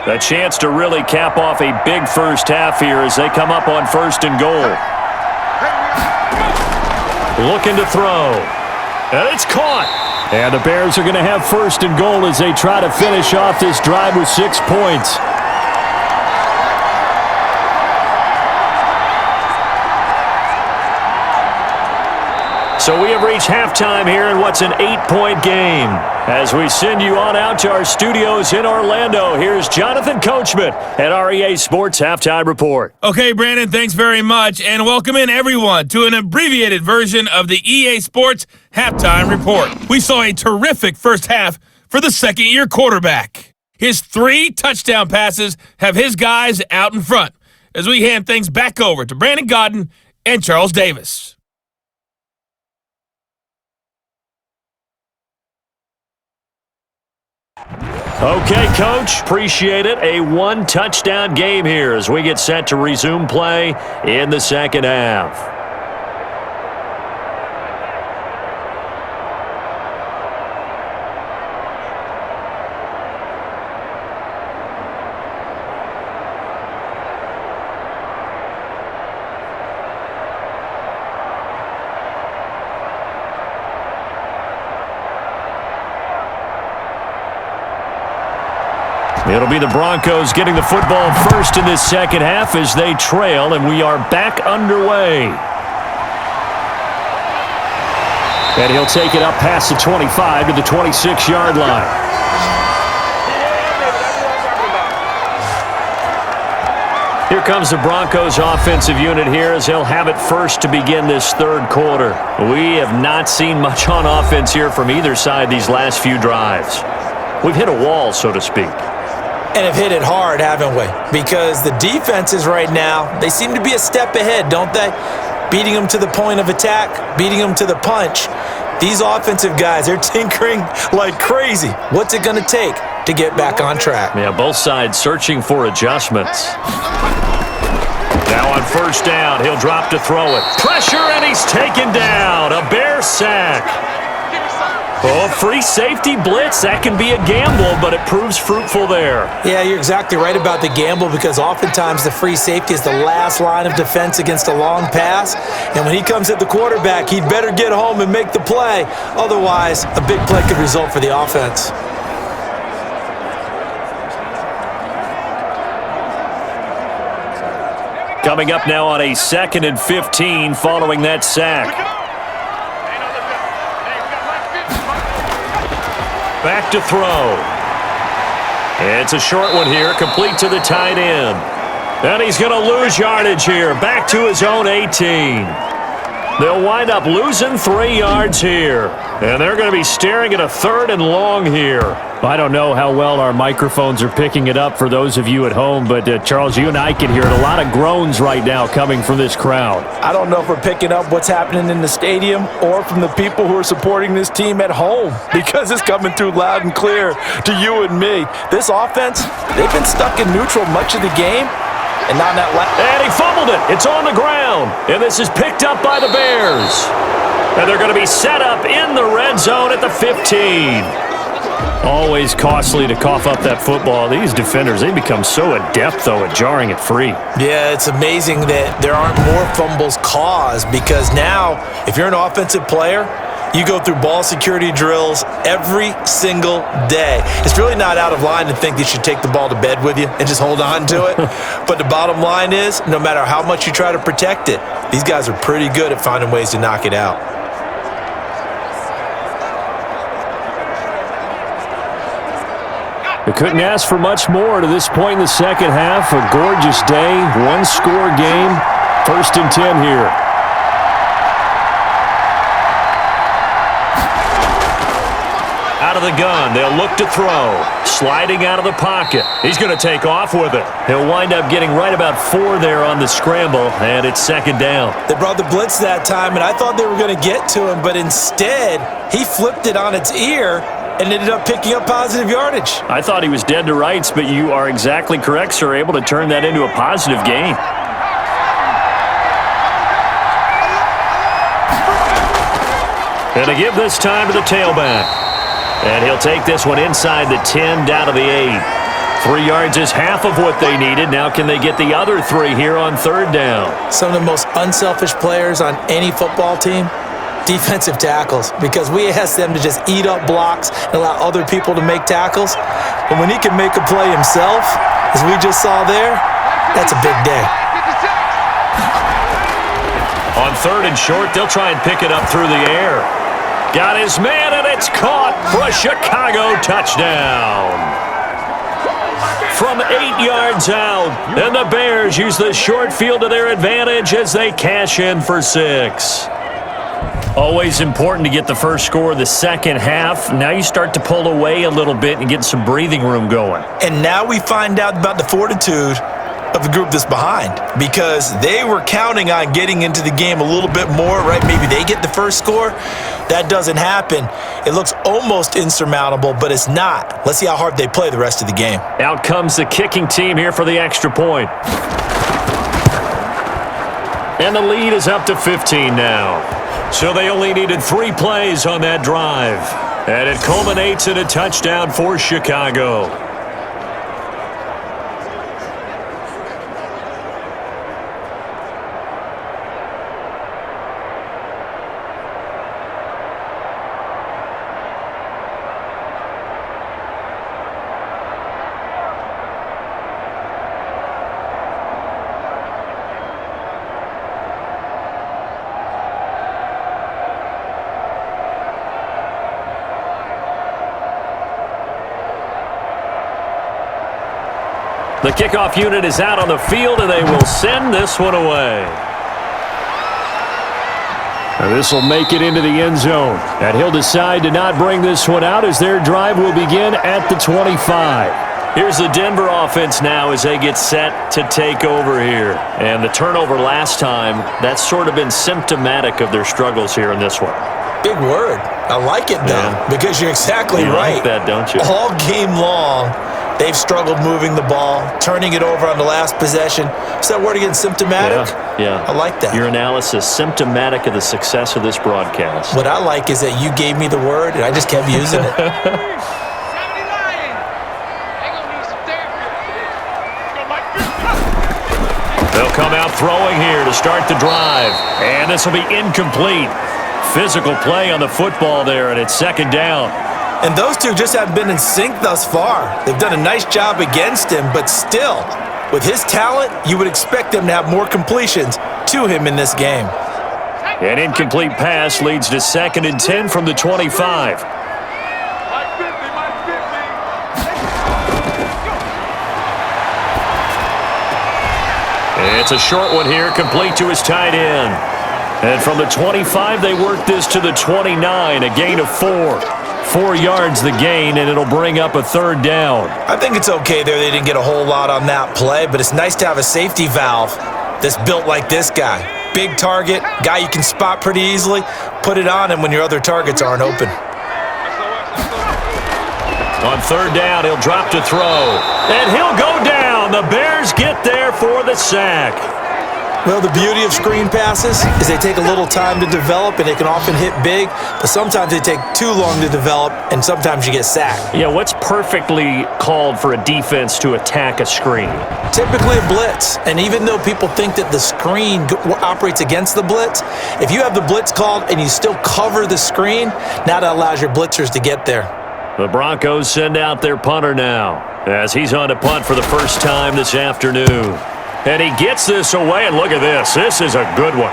A chance to really cap off a big first half here as they come up on 1st and goal. Looking to throw. And it's caught. And the Bears are going to have 1st and goal as they try to finish off this drive with 6 points. So we have reached halftime here in what's an 8-point game. As we send you on out to our studios in Orlando, here's Jonathan Coachman at REA Sports Halftime Report. Okay, Brandon, thanks very much, and welcome in everyone to an abbreviated version of the EA Sports Halftime Report. We saw a terrific first half for the second-year quarterback. His 3 touchdown passes have his guys out in front as we hand things back over to Brandon Godden and Charles Davis. Okay, Coach, appreciate it. A 1-touchdown game here as we get set to resume play in the second half. It'll be the Broncos getting the football first in this second half as they trail, and we are back underway. And he'll take it up past the 25 to the 26-yard line. Here comes the Broncos offensive unit here as they'll have it first to begin this third quarter. We have not seen much on offense here from either side these last few drives. We've hit a wall, so to speak. And have hit it hard, haven't we? Because the defenses right now, they seem to be a step ahead, don't they? Beating them to the point of attack, beating them to the punch. These offensive guys, they're tinkering like crazy. What's it going to take to get back on track? Yeah, both sides searching for adjustments. Now on first down, he'll drop to throw it. Pressure, and he's taken down. A Bear sack. Oh, free safety blitz. That can be a gamble, but it proves fruitful there. Yeah, you're exactly right about the gamble because oftentimes the free safety is the last line of defense against a long pass. And when he comes at the quarterback, he'd better get home and make the play. Otherwise, a big play could result for the offense. Coming up now on a 2nd and 15 following that sack. Back to throw. It's a short one here, complete to the tight end. And he's going to lose yardage here, back to his own 18. They'll wind up losing 3 yards here. And they're going to be staring at a 3rd and long here. I don't know how well our microphones are picking it up for those of you at home, but Charles, you and I can hear it. A lot of groans right now coming from this crowd. I don't know if we're picking up what's happening in the stadium or from the people who are supporting this team at home, because it's coming through loud and clear to you and me. This offense, they've been stuck in neutral much of the game, and now that and he fumbled it. It's on the ground, and this is picked up by the Bears. And they're going to be set up in the red zone at the 15. Always costly to cough up that football. These defenders, they become so adept, though, at jarring it free. Yeah, it's amazing that there aren't more fumbles caused, because now, if you're an offensive player, you go through ball security drills every single day. It's really not out of line to think you should take the ball to bed with you and just hold on to it. But the bottom line is, no matter how much you try to protect it, these guys are pretty good at finding ways to knock it out. They couldn't ask for much more to this point in the second half. A gorgeous day, one-score game, 1st and 10 here. Out of the gun, they'll look to throw. Sliding out of the pocket. He's going to take off with it. He'll wind up getting right about 4 there on the scramble, and it's 2nd down. They brought the blitz that time, and I thought they were going to get to him, but instead, he flipped it on its ear and ended up picking up positive yardage. I thought he was dead to rights, but you are exactly correct, sir, able to turn that into a positive gain. And to give this time to the tailback. And he'll take this one inside the 10, down to the 8. 3 yards is half of what they needed. Now can they get the other 3 here on 3rd down? Some of the most unselfish players on any football team, defensive tackles, because we ask them to just eat up blocks and allow other people to make tackles. But when he can make a play himself, as we just saw there, that's a big day. On 3rd and short, they'll try and pick it up through the air. Got his man, and it's caught for a Chicago touchdown. From 8 yards out, and the Bears use the short field to their advantage as they cash in for 6. Always important to get the first score of the second half. Now you start to pull away a little bit and get some breathing room going. And now we find out about the fortitude of the group that's behind, because they were counting on getting into the game a little bit more, right? Maybe they get the first score. That doesn't happen. It looks almost insurmountable, but it's not. Let's see how hard they play the rest of the game. Out comes the kicking team here for the extra point. And the lead is up to 15 now. So they only needed 3 plays on that drive. And it culminates in a touchdown for Chicago. The kickoff unit is out on the field, and they will send this one away. This will make it into the end zone. And he'll decide to not bring this one out as their drive will begin at the 25. Here's the Denver offense now as they get set to take over here. And the turnover last time, that's sort of been symptomatic of their struggles here in this one. Big word. I like it, though, because you're exactly right. You like that, don't you? All game long, they've struggled moving the ball, turning it over on the last possession. Is that word again, symptomatic? Yeah. I like that. Your analysis, symptomatic of the success of this broadcast. What I like is that you gave me the word, and I just kept using it. They'll come out throwing here to start the drive. And this will be incomplete. Physical play on the football there, and it's 2nd down. And those two just haven't been in sync thus far. They've done a nice job against him, but still, with his talent, you would expect them to have more completions to him in this game. An incomplete pass leads to 2nd and 10 from the 25. It's a short one here, complete to his tight end. And from the 25, they work this to the 29, a gain of 4. 4 yards the gain, and it'll bring up a 3rd down. I think it's okay there. They didn't get a whole lot on that play, but it's nice to have a safety valve that's built like this guy. Big target, guy you can spot pretty easily. Put it on him when your other targets aren't open. On 3rd down, he'll drop to throw, and he'll go down. The Bears get there for the sack. Well, the beauty of screen passes is they take a little time to develop, and they can often hit big, but sometimes they take too long to develop, and sometimes you get sacked. Yeah, what's perfectly called for a defense to attack a screen? Typically a blitz, and even though people think that the screen operates against the blitz, if you have the blitz called and you still cover the screen, now that allows your blitzers to get there. The Broncos send out their punter now as he's on to punt for the first time this afternoon. And he gets this away, and look at this. This is a good one.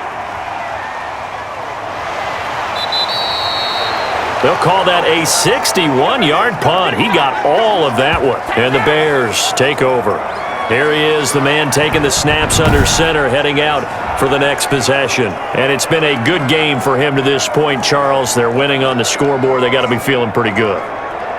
They'll call that a 61-yard punt. He got all of that one. And the Bears take over. Here he is, the man taking the snaps under center, heading out for the next possession. And it's been a good game for him to this point, Charles. They're winning on the scoreboard. They got to be feeling pretty good.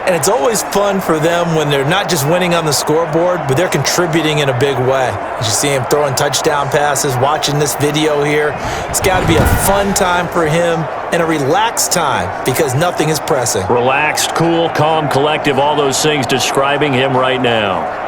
And it's always fun for them when they're not just winning on the scoreboard, but they're contributing in a big way. As you see him throwing touchdown passes, watching this video here, it's got to be a fun time for him and a relaxed time because nothing is pressing. Relaxed, cool, calm, collective, all those things describing him right now.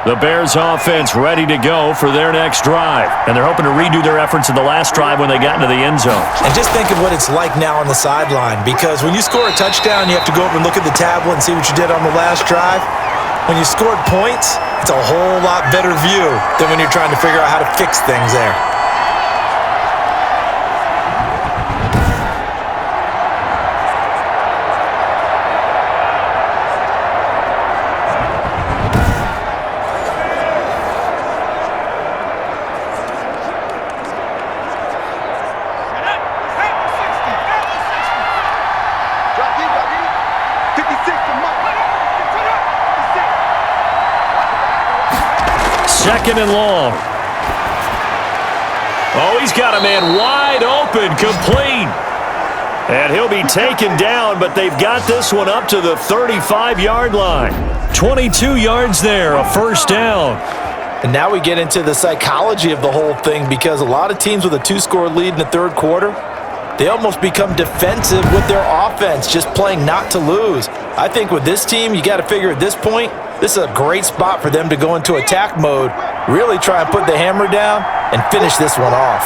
The Bears offense ready to go for their next drive. And they're hoping to redo their efforts in the last drive when they got into the end zone. And just think of what it's like now on the sideline, because when you score a touchdown, you have to go over and look at the tablet and see what you did on the last drive. When you scored points, it's a whole lot better view than when you're trying to figure out how to fix things there. Second and long. Oh, he's got a man wide open, complete. And he'll be taken down, but they've got this one up to the 35-yard line. 22 yards there, a first down. And now we get into the psychology of the whole thing, because a lot of teams with a 2-score lead in the third quarter, they almost become defensive with their offense, just playing not to lose. I think with this team, you got to figure at this point, this is a great spot for them to go into attack mode, really try and put the hammer down and finish this one off.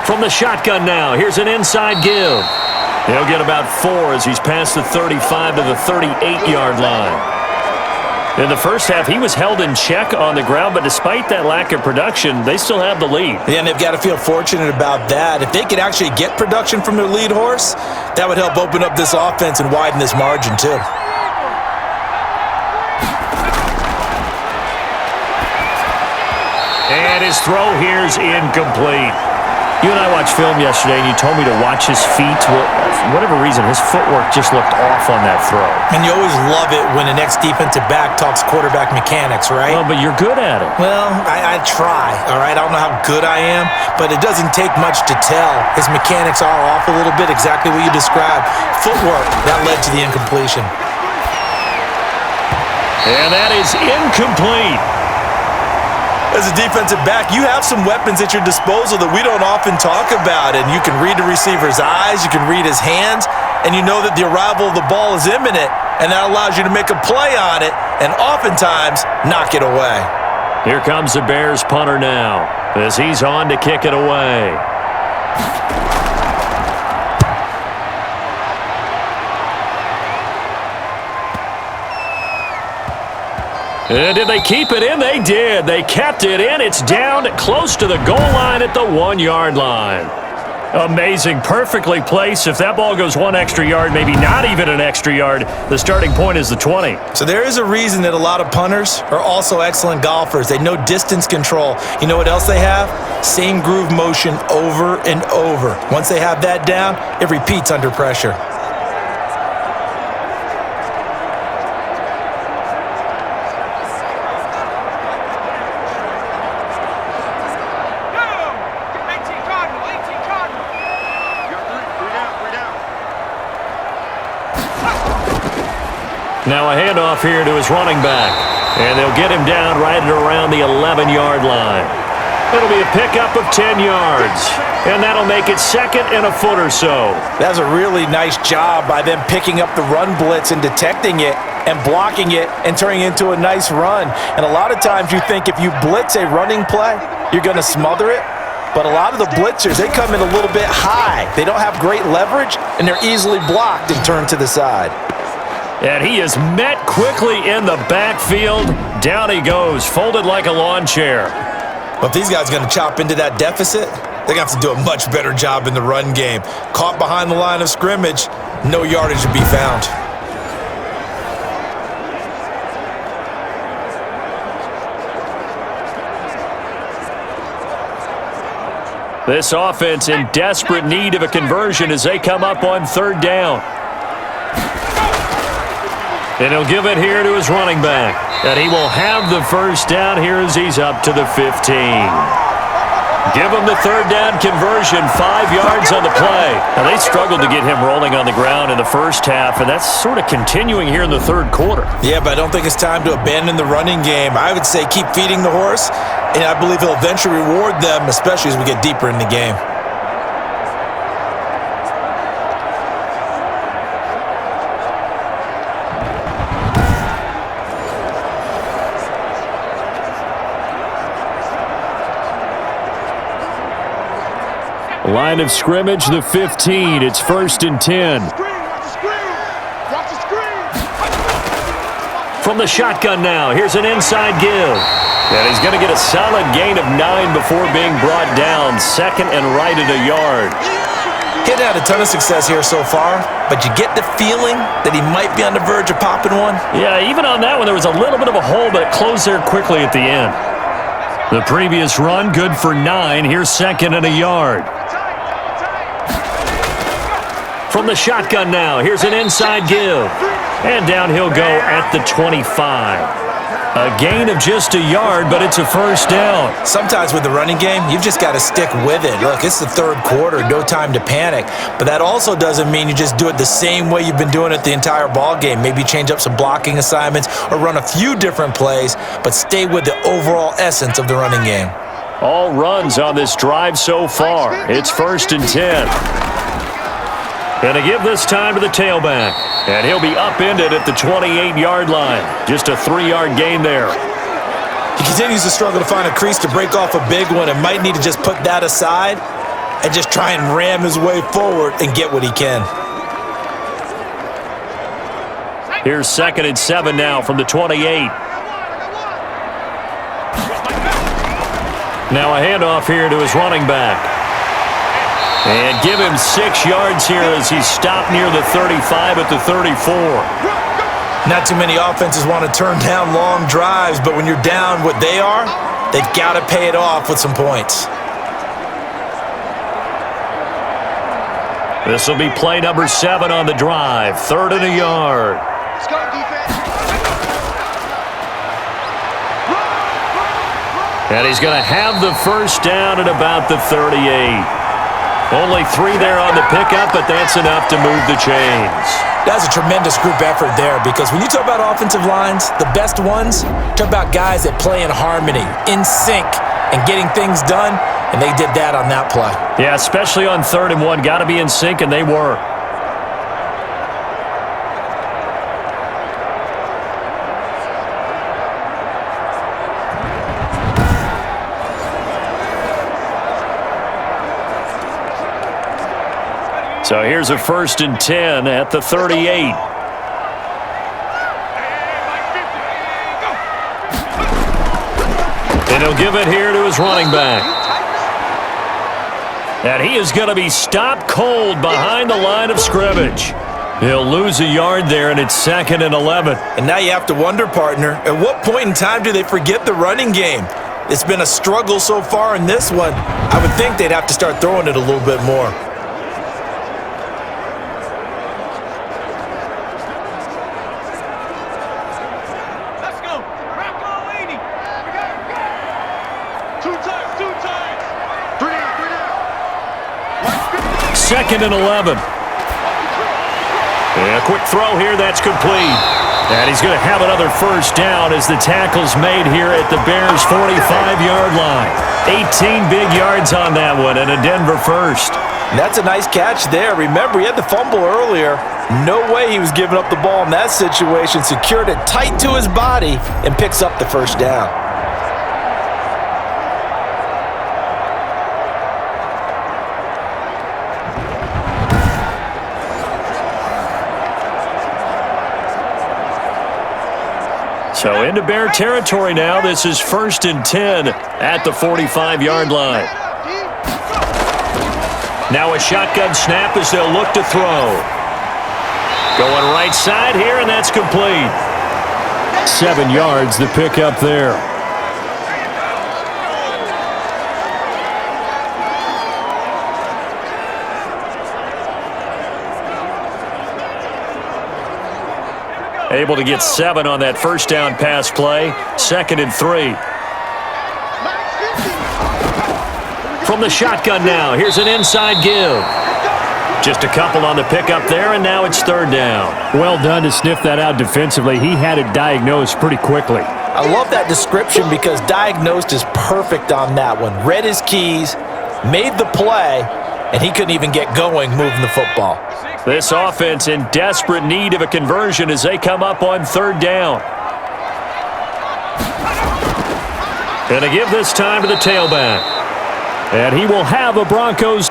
From the shotgun now, here's an inside give. He'll get about 4 as he's past the 35 to the 38-yard line. In the first half, he was held in check on the ground, but despite that lack of production, they still have the lead. Yeah, and they've got to feel fortunate about that. If they could actually get production from their lead horse, that would help open up this offense and widen this margin too. And his throw here's incomplete. You and I watched film yesterday, and you told me to watch his feet. Well, for whatever reason, his footwork just looked off on that throw. And you always love it when the next defensive back talks quarterback mechanics, right? Well, but you're good at it. Well, I try, all right? I don't know how good I am, but it doesn't take much to tell. His mechanics are off a little bit, exactly what you described. Footwork, that led to the incompletion. And that is incomplete. As a defensive back, you have some weapons at your disposal that we don't often talk about, and you can read the receiver's eyes, you can read his hands, and you know that the arrival of the ball is imminent, and that allows you to make a play on it and oftentimes knock it away. Here comes the Bears punter now as he's on to kick it away. And did they keep it in? They did. They kept it in. It's down close to the goal line at the 1-yard line. Amazing. Perfectly placed. If that ball goes 1 extra yard, maybe not even an extra yard, the starting point is the 20. So there is a reason that a lot of punters are also excellent golfers. They know distance control. You know what else they have? Same groove motion over and over. Once they have that down, it repeats under pressure. Now a handoff here to his running back. And they'll get him down right at around the 11-yard line. It'll be a pickup of 10 yards. And that'll make it second and a foot or so. That's a really nice job by them picking up the run blitz and detecting it and blocking it and turning it into a nice run. And a lot of times you think if you blitz a running play, you're going to smother it. But a lot of the blitzers, they come in a little bit high. They don't have great leverage, and they're easily blocked and turned to the side. And he is met quickly in the backfield. Down he goes, folded like a lawn chair. But if these guys are going to chop into that deficit, they're going to have to do a much better job in the run game. Caught behind the line of scrimmage, no yardage to be found. This offense in desperate need of a conversion as they come up on third down. And he'll give it here to his running back. And he will have the first down here as he's up to the 15. Give him the third down conversion, 5 yards on the play. Now, they struggled to get him rolling on the ground in the first half, and that's sort of continuing here in the third quarter. Yeah, but I don't think it's time to abandon the running game. I would say keep feeding the horse, and I believe he'll eventually reward them, especially as we get deeper in the game. Line of scrimmage, the 15. It's 1st and 10. From the shotgun now, here's an inside give. And he's going to get a solid gain of 9 before being brought down. Second and right at a yard. He's had a ton of success here so far, but you get the feeling that he might be on the verge of popping one. Yeah, even on that one, there was a little bit of a hole, but it closed there quickly at the end. The previous run, good for 9. Here's second and a yard. From the shotgun now, here's an inside give. And down he'll go at the 25. A gain of just a yard, but it's a first down. Sometimes with the running game, you've just got to stick with it. Look, it's the third quarter, no time to panic. But that also doesn't mean you just do it the same way you've been doing it the entire ball game. Maybe change up some blocking assignments or run a few different plays, but stay with the overall essence of the running game. All runs on this drive so far. It's 1st and 10. And to give this time to the tailback. And he'll be upended at the 28-yard line. Just a 3-yard gain there. He continues to struggle to find a crease to break off a big one and might need to just put that aside and just try and ram his way forward and get what he can. Here's 2nd and 7 now from the 28. Now a handoff here to his running back. And give him 6 yards here as he's stopped near the 35 at the 34. Not too many offenses want to turn down long drives, but when you're down what they are, they've got to pay it off with some points. This will be play number 7 on the drive. 3rd and a yard. Let's go, defense. And he's going to have the first down at about the 38. Only 3 there on the pickup, but that's enough to move the chains. That's a tremendous group effort there because when you talk about offensive lines, the best ones, talk about guys that play in harmony, in sync, and getting things done, and they did that on that play. Yeah, especially on 3rd and 1. Got to be in sync, and they were. So here's a 1st and 10 at the 38. And he'll give it here to his running back. And he is going to be stopped cold behind the line of scrimmage. He'll lose a yard there, and it's 2nd and 11. And now you have to wonder, partner, at what point in time do they forget the running game? It's been a struggle so far in this one. I would think they'd have to start throwing it a little bit more. Second and 11. And a quick throw here, that's complete. And he's going to have another first down as the tackle's made here at the Bears' 45-yard line. 18 big yards on that one and a Denver first. That's a nice catch there. Remember, he had the fumble earlier. No way he was giving up the ball in that situation. Secured it tight to his body and picks up the first down. So into Bear territory now. This is 1st and 10 at the 45-yard line. Now a shotgun snap as they'll look to throw. Going right side here, and that's complete. 7 yards, the pickup there. Able to get 7 on that first down pass play. 2nd and 3. From the shotgun now, here's an inside give. Just a couple on the pickup there, and now it's 3rd down. Well done to sniff that out defensively. He had it diagnosed pretty quickly. I love that description because diagnosed is perfect on that one. Read his keys, made the play, and he couldn't even get going moving the football. This offense in desperate need of a conversion as they come up on 3rd down. Going to give this time to the tailback. And he will have a Broncos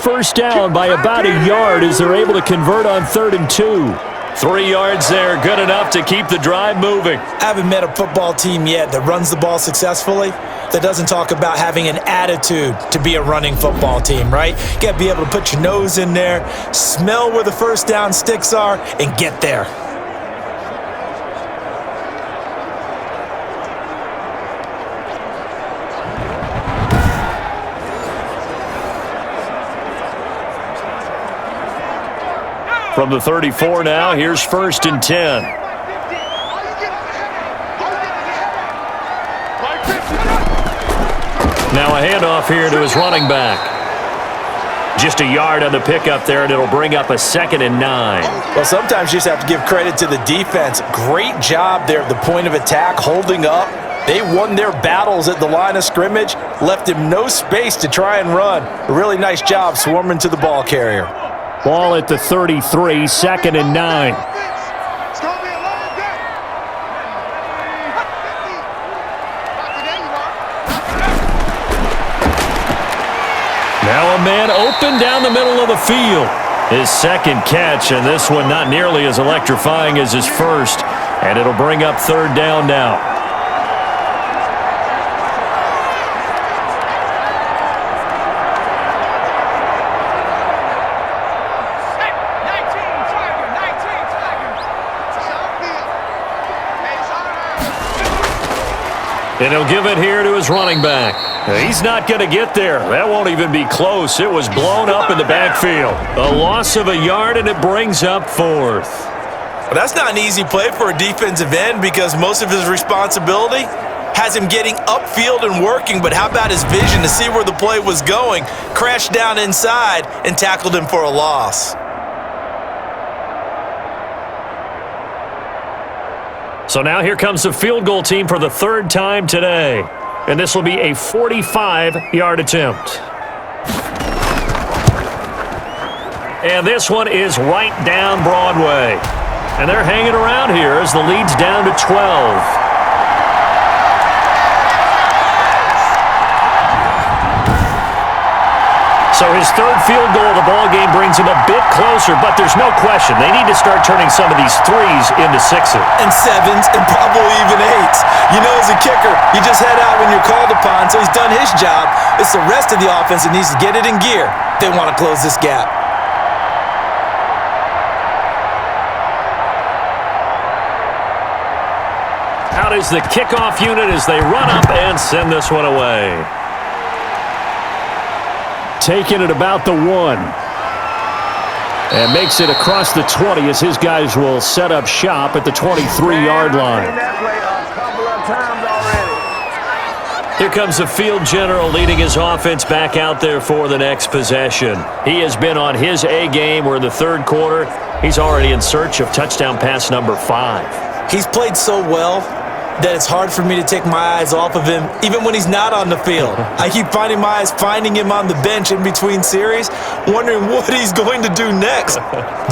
first down by about a yard as they're able to convert on 3rd and 2. 3 yards there, good enough to keep the drive moving. I haven't met a football team yet that runs the ball successfully that doesn't talk about having an attitude to be a running football team, right? You got to be able to put your nose in there, smell where the first down sticks are, and get there. From the 34 now, here's 1st and 10. Now a handoff here to his running back. Just a yard on the pickup there, and it'll bring up a 2nd and 9. Well, sometimes you just have to give credit to the defense. Great job there at the point of attack, holding up. They won their battles at the line of scrimmage, left him no space to try and run. A really nice job swarming to the ball carrier. Ball at the 33, 2nd and 9. Now a man open down the middle of the field. His 2nd catch, and this one not nearly as electrifying as his first. And it'll bring up 3rd down now. And he'll give it here to his running back. He's not going to get there. That won't even be close. It was blown up in the backfield. A loss of a yard, and it brings up 4th. Well, that's not an easy play for a defensive end because most of his responsibility has him getting upfield and working, but how about his vision to see where the play was going? Crashed down inside and tackled him for a loss. So now here comes the field goal team for the 3rd time today. And this will be a 45-yard attempt. And this one is right down Broadway. And they're hanging around here as the lead's down to 12. So his 3rd field goal of the ball game brings him a bit closer, but there's no question they need to start turning some of these 3s into 6s. And 7s and probably even 8s. You know, as a kicker, you just head out when you're called upon, so he's done his job. It's the rest of the offense that needs to get it in gear. They want to close this gap. Out is the kickoff unit as they run up and send this one away. Taking it about the 1. And makes it across the 20 as his guys will set up shop at the 23-yard line. Here comes the field general leading his offense back out there for the next possession. He has been on his A game. We're in the third quarter. He's already in search of touchdown pass number 5. He's played so well that it's hard for me to take my eyes off of him, even when he's not on the field. I keep finding my eyes finding him on the bench in between series, wondering what he's going to do next.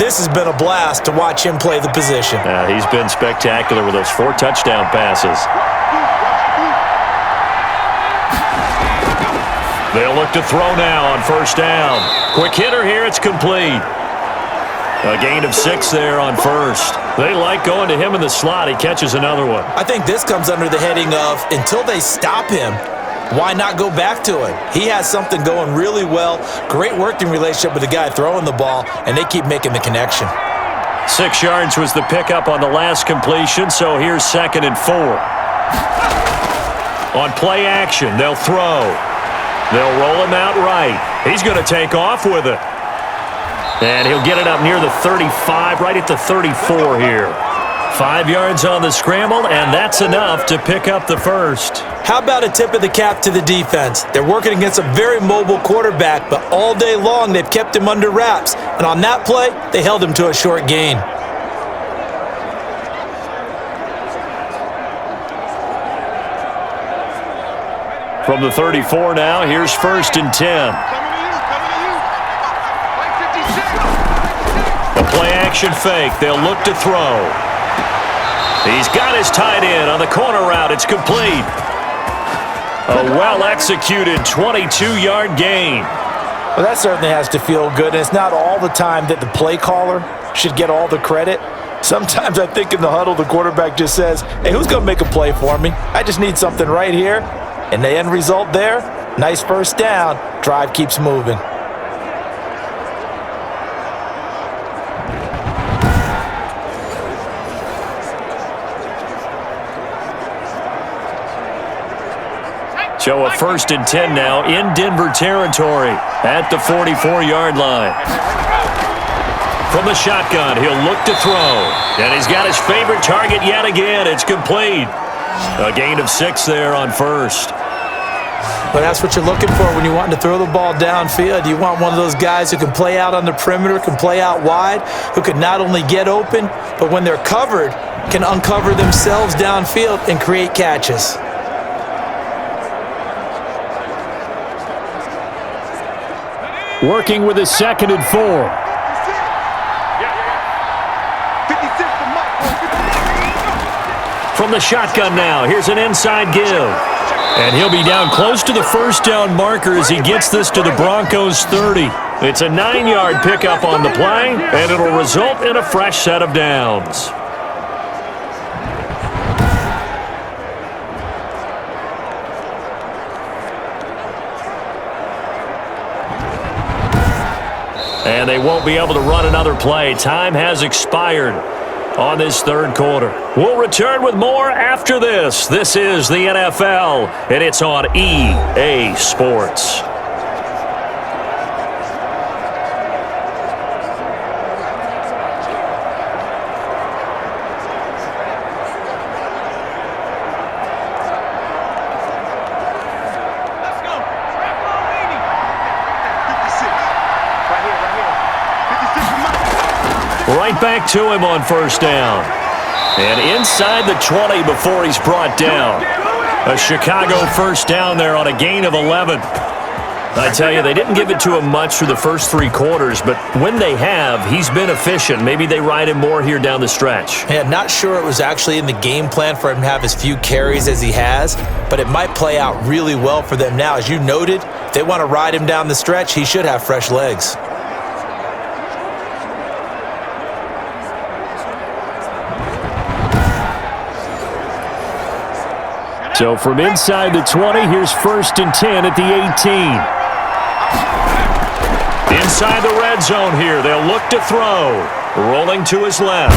This has been a blast to watch him play the position. He's been spectacular with those 4 touchdown passes. They'll look to throw now on first down. Quick hitter here, it's complete. A gain of 6 there on first. They like going to him in the slot. He catches another one. I think this comes under the heading of, until they stop him, why not go back to him? He has something going really well. Great working relationship with the guy throwing the ball, and they keep making the connection. 6 yards was the pickup on the last completion, so here's 2nd and 4. On play action, they'll throw. They'll roll him out right. He's going to take off with it. And he'll get it up near the 35, right at the 34 here. 5 yards on the scramble, and that's enough to pick up the first. How about a tip of the cap to the defense? They're working against a very mobile quarterback, but all day long they've kept him under wraps. And on that play, they held him to a short gain. From the 34 now, here's 1st and 10. A play-action fake. They'll look to throw. He's got his tight end on the corner route. It's complete. A well-executed 22-yard gain. Well, that certainly has to feel good, and it's not all the time that the play caller should get all the credit. Sometimes I think in the huddle, the quarterback just says, hey, who's going to make a play for me? I just need something right here. And the end result there, nice first down. Drive keeps moving. So a 1st and 10 now in Denver territory at the 44-yard line. From the shotgun, he'll look to throw. And he's got his favorite target yet again. It's complete. A gain of 6 there on first. But that's what you're looking for when you want to throw the ball downfield. You want one of those guys who can play out on the perimeter, can play out wide, who can not only get open, but when they're covered, can uncover themselves downfield and create catches. Working with his 2nd and 4. From the shotgun now, here's an inside give. And he'll be down close to the first down marker as he gets this to the Broncos 30. It's a 9-yard pickup on the play, and it'll result in a fresh set of downs. And they won't be able to run another play. Time has expired on this third quarter. We'll return with more after this. This is the NFL, and it's on EA Sports. Right back to him on first down. And inside the 20 before he's brought down. A Chicago first down there on a gain of 11. I tell you, they didn't give it to him much through the first 3 quarters, but when they have, he's been efficient. Maybe they ride him more here down the stretch. Yeah, not sure it was actually in the game plan for him to have as few carries as he has, but it might play out really well for them now. As you noted, if they want to ride him down the stretch, he should have fresh legs. So from inside the 20, here's 1st and 10 at the 18. Inside the red zone here, they'll look to throw. Rolling to his left.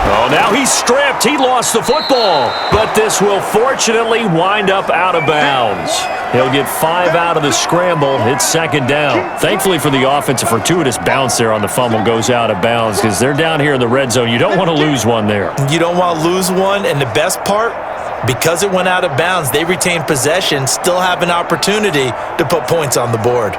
Oh, now he's stripped. He lost the football. But this will fortunately wind up out of bounds. He'll get 5 out of the scramble. It's 2nd down. Thankfully for the offense, a fortuitous bounce there on the fumble goes out of bounds because they're down here in the red zone. You don't want to lose one there. You don't want to lose one, and the best part, Because it went out of bounds, they retained possession, still have an opportunity to put points on the board.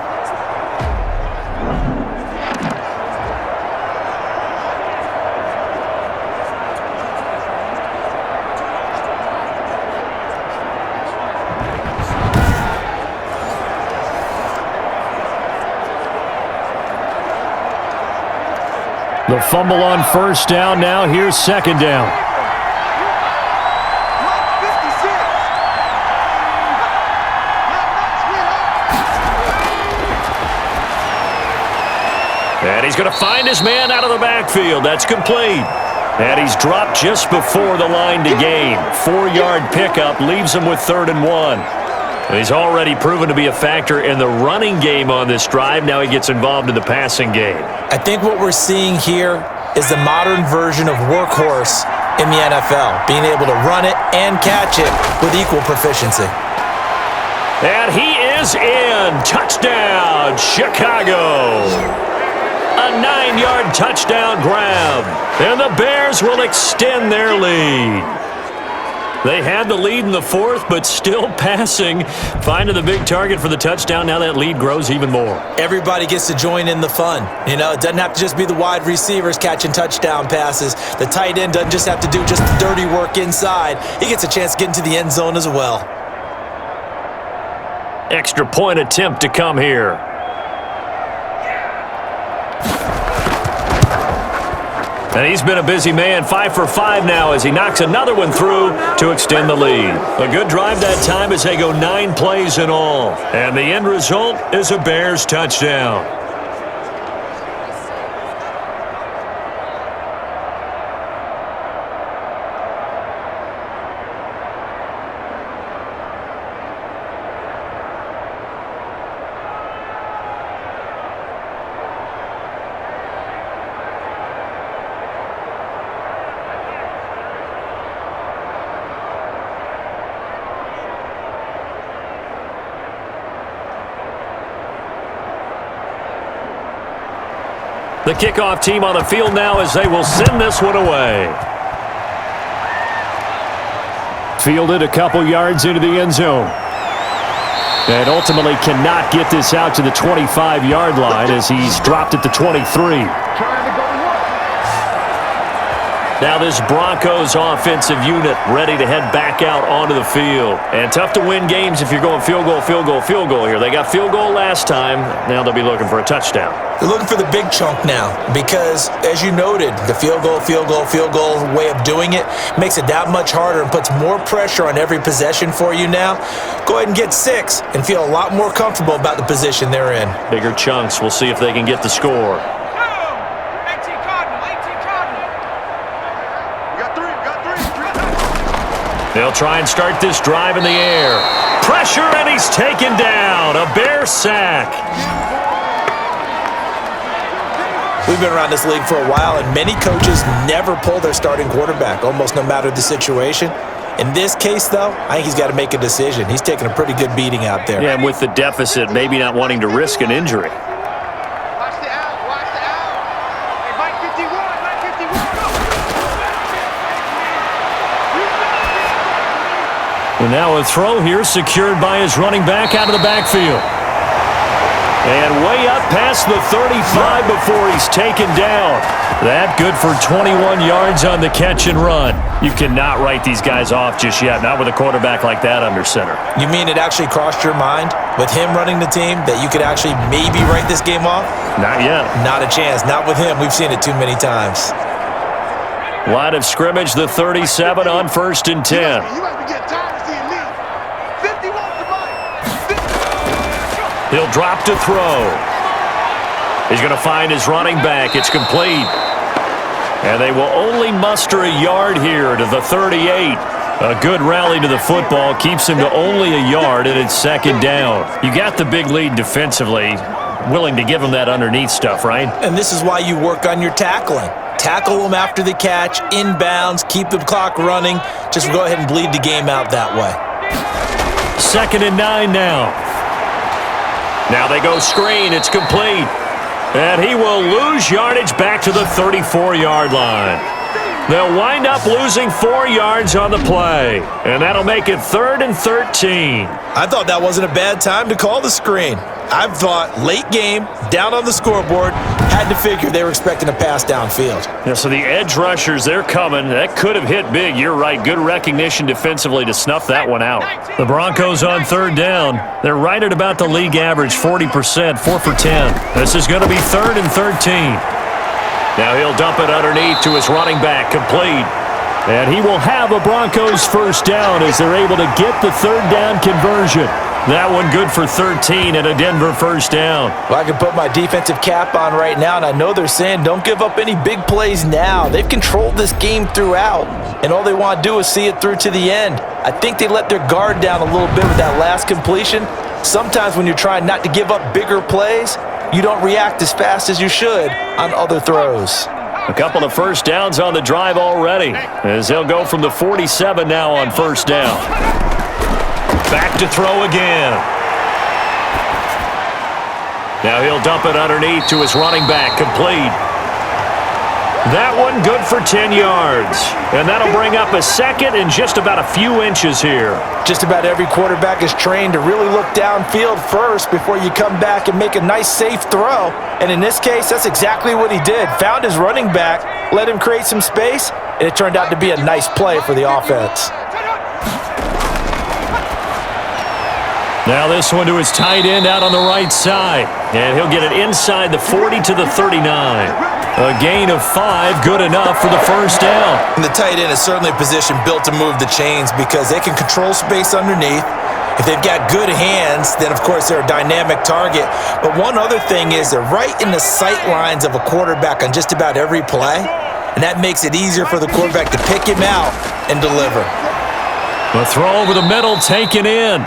The fumble on first down. Now here's second down. And he's going to find his man out of the backfield. That's complete. And he's dropped just before the line to gain. 4-yard pickup leaves him with 3rd and 1. He's already proven to be a factor in the running game on this drive. Now he gets involved in the passing game. I think what we're seeing here is the modern version of workhorse in the NFL, being able to run it and catch it with equal proficiency. And he is in. Touchdown, Chicago. A 9-yard touchdown grab. And the Bears will extend their lead. They had the lead in the 4th, but still passing. Finding the big target for the touchdown. Now that lead grows even more. Everybody gets to join in the fun. You know, it doesn't have to just be the wide receivers catching touchdown passes. The tight end doesn't just have to do just the dirty work inside. He gets a chance to get into the end zone as well. Extra point attempt to come here. And he's been a busy man, 5 for 5 now as he knocks another one through to extend the lead. A good drive that time as they go 9 plays in all. And the end result is a Bears touchdown. The kickoff team on the field now as they will send this one away. Fielded a couple yards into the end zone. And ultimately cannot get this out to the 25-yard line as he's dropped at the 23. Now this Broncos offensive unit ready to head back out onto the field. And tough to win games if you're going field goal, field goal, field goal here. They got field goal last time. Now they'll be looking for a touchdown. They're looking for the big chunk now because, as you noted, the field goal way of doing it makes it that much harder and puts more pressure on every possession for you now. Go ahead and get 6 and feel a lot more comfortable about the position they're in. Bigger chunks. We'll see if they can get the score. They'll try and start this drive in the air. Pressure, and he's taken down. A Bear sack. We've been around this league for a while, and many coaches never pull their starting quarterback, almost no matter the situation. In this case, though, I think he's got to make a decision. He's taking a pretty good beating out there. Yeah, and with the deficit, maybe not wanting to risk an injury. Watch the out. Hey, Mike 51, Mike 51, go. And now a throw here secured by his running back out of the backfield. And way up past the 35 before he's taken down. That good for 21 yards on the catch and run. You cannot write these guys off just yet, not with a quarterback like that under center. You mean it actually crossed your mind with him running the team that you could actually maybe write this game off? Not yet. Not a chance. Not with him. We've seen it too many times. Line of scrimmage, the 37 on 1st and 10. You might be getting tired of seeing me. 51 to Mike. He'll drop to throw. He's going to find his running back. It's complete. And they will only muster a yard here to the 38. A good rally to the football keeps him to only a yard, and it's second down. You got the big lead defensively. Willing to give him that underneath stuff, right? And this is why you work on your tackling. Tackle them after the catch, inbounds, keep the clock running. Just go ahead and bleed the game out that way. 2nd and 9 now. Now they go screen. It's complete. And he will lose yardage back to the 34-yard line. They'll wind up losing 4 yards on the play, and that'll make it 3rd and 13. I thought that wasn't a bad time to call the screen. I thought late game, down on the scoreboard, had to figure they were expecting a pass downfield. Yeah, so the edge rushers, they're coming. That could have hit big. You're right. Good recognition defensively to snuff that one out. The Broncos on 3rd down. They're right at about the league average, 40%, 4 for 10. This is going to be 3rd and 13. Now he'll dump it underneath to his running back, complete. And he will have a Broncos first down as they're able to get the 3rd down conversion. That one good for 13 and a Denver first down. Well, I can put my defensive cap on right now, and I know they're saying don't give up any big plays now. They've controlled this game throughout, and all they want to do is see it through to the end. I think they let their guard down a little bit with that last completion. Sometimes when you're trying not to give up bigger plays, you don't react as fast as you should on other throws. A couple of first downs on the drive already, as they'll go from the 47 now on first down. Back to throw again. Now he'll dump it underneath to his running back, complete. That one good for 10 yards. And that'll bring up a 2nd and just about a few inches here. Just about every quarterback is trained to really look downfield first before you come back and make a nice, safe throw. And in this case, that's exactly what he did. Found his running back, let him create some space, and it turned out to be a nice play for the offense. Now this one to his tight end out on the right side. And he'll get it inside the 40 to the 39. A gain of 5, good enough for the first down. And the tight end is certainly a position built to move the chains because they can control space underneath. If they've got good hands, then of course they're a dynamic target. But one other thing is they're right in the sight lines of a quarterback on just about every play. And that makes it easier for the quarterback to pick him out and deliver. The throw over the middle taken in.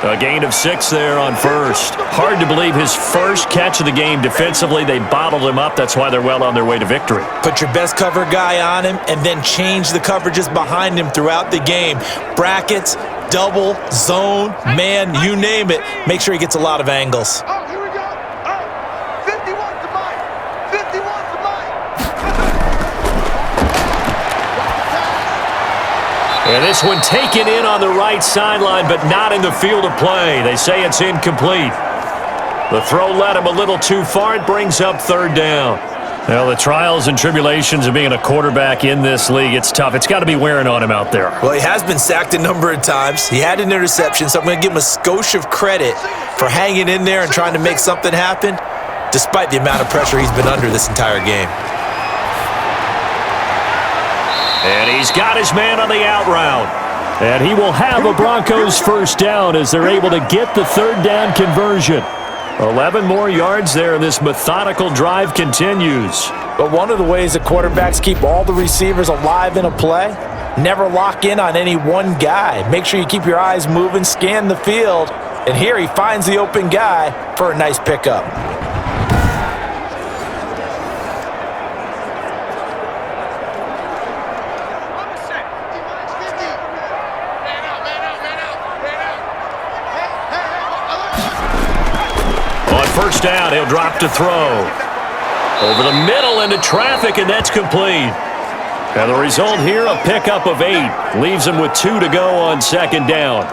A gain of 6 there on first. Hard to believe his first catch of the game defensively. They bottled him up. That's why they're well on their way to victory. Put your best cover guy on him and then change the coverages behind him throughout the game. Brackets, double, zone, man, you name it. Make sure he gets a lot of angles. Oh, here we go. Oh, 51 to mine. 51 to mine. And this one taken in on the right sideline, but not in the field of play. They say it's incomplete. The throw led him a little too far. It brings up 3rd down. Well, the trials and tribulations of being a quarterback in this league, it's tough. It's got to be wearing on him out there. Well, he has been sacked a number of times. He had an interception, so I'm going to give him a skosh of credit for hanging in there and trying to make something happen, despite the amount of pressure he's been under this entire game. And he's got his man on the out route. And he will have a Broncos first down as they're able to get the 3rd down conversion. 11 more yards there, and this methodical drive continues. But one of the ways that quarterbacks keep all the receivers alive in a play, never lock in on any one guy. Make sure you keep your eyes moving, scan the field, and here he finds the open guy for a nice pickup. First down, he'll drop to throw. Over the middle into traffic, and that's complete. And the result here, a pickup of 8. Leaves him with 2 to go on 2nd down.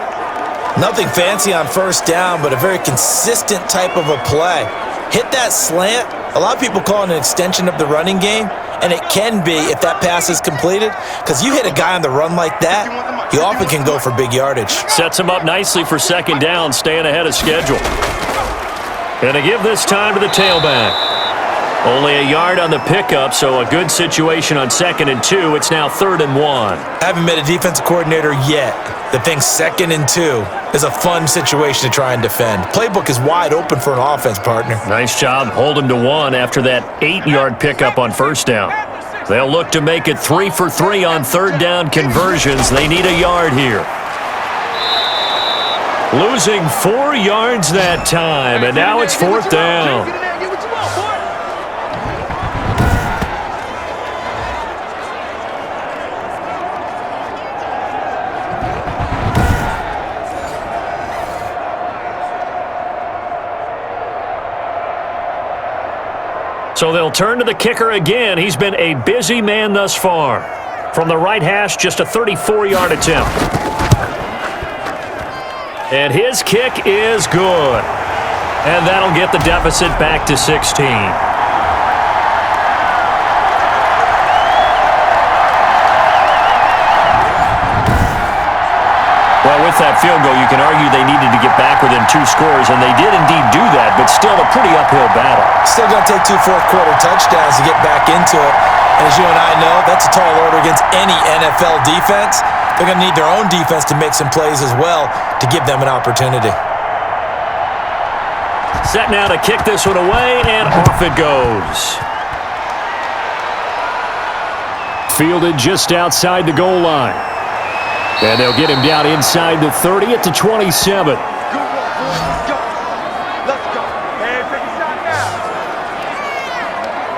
Nothing fancy on first down, but a very consistent type of a play. Hit that slant. A lot of people call it an extension of the running game, and it can be if that pass is completed, because you hit a guy on the run like that, he often can go for big yardage. Sets him up nicely for 2nd down, staying ahead of schedule. And to give this time to the tailback. Only a yard on the pickup, so a good situation on 2nd and 2. It's now 3rd and 1. I haven't met a defensive coordinator yet that thinks 2nd and 2 is a fun situation to try and defend. Playbook is wide open for an offense, partner. Nice job. Hold him to 1 after that 8-yard pickup on first down. They'll look to make it 3 for 3 on 3rd down conversions. They need a yard here. Losing 4 yards that time, and now it's 4th down. So they'll turn to the kicker again. He's been a busy man thus far. From the right hash, just a 34-yard attempt. And his kick is good. And that'll get the deficit back to 16. Well, with that field goal, you can argue they needed to get back within 2 scores, and they did indeed do that, but still a pretty uphill battle. Still going to take 2 fourth-quarter touchdowns to get back into it. And as you and I know, that's a tall order against any NFL defense. They're going to need their own defense to make some plays as well to give them an opportunity. Set now to kick this one away, and off it goes. Fielded just outside the goal line. And they'll get him down inside the 30 at the 27. Let's go. Hey, take a shot now.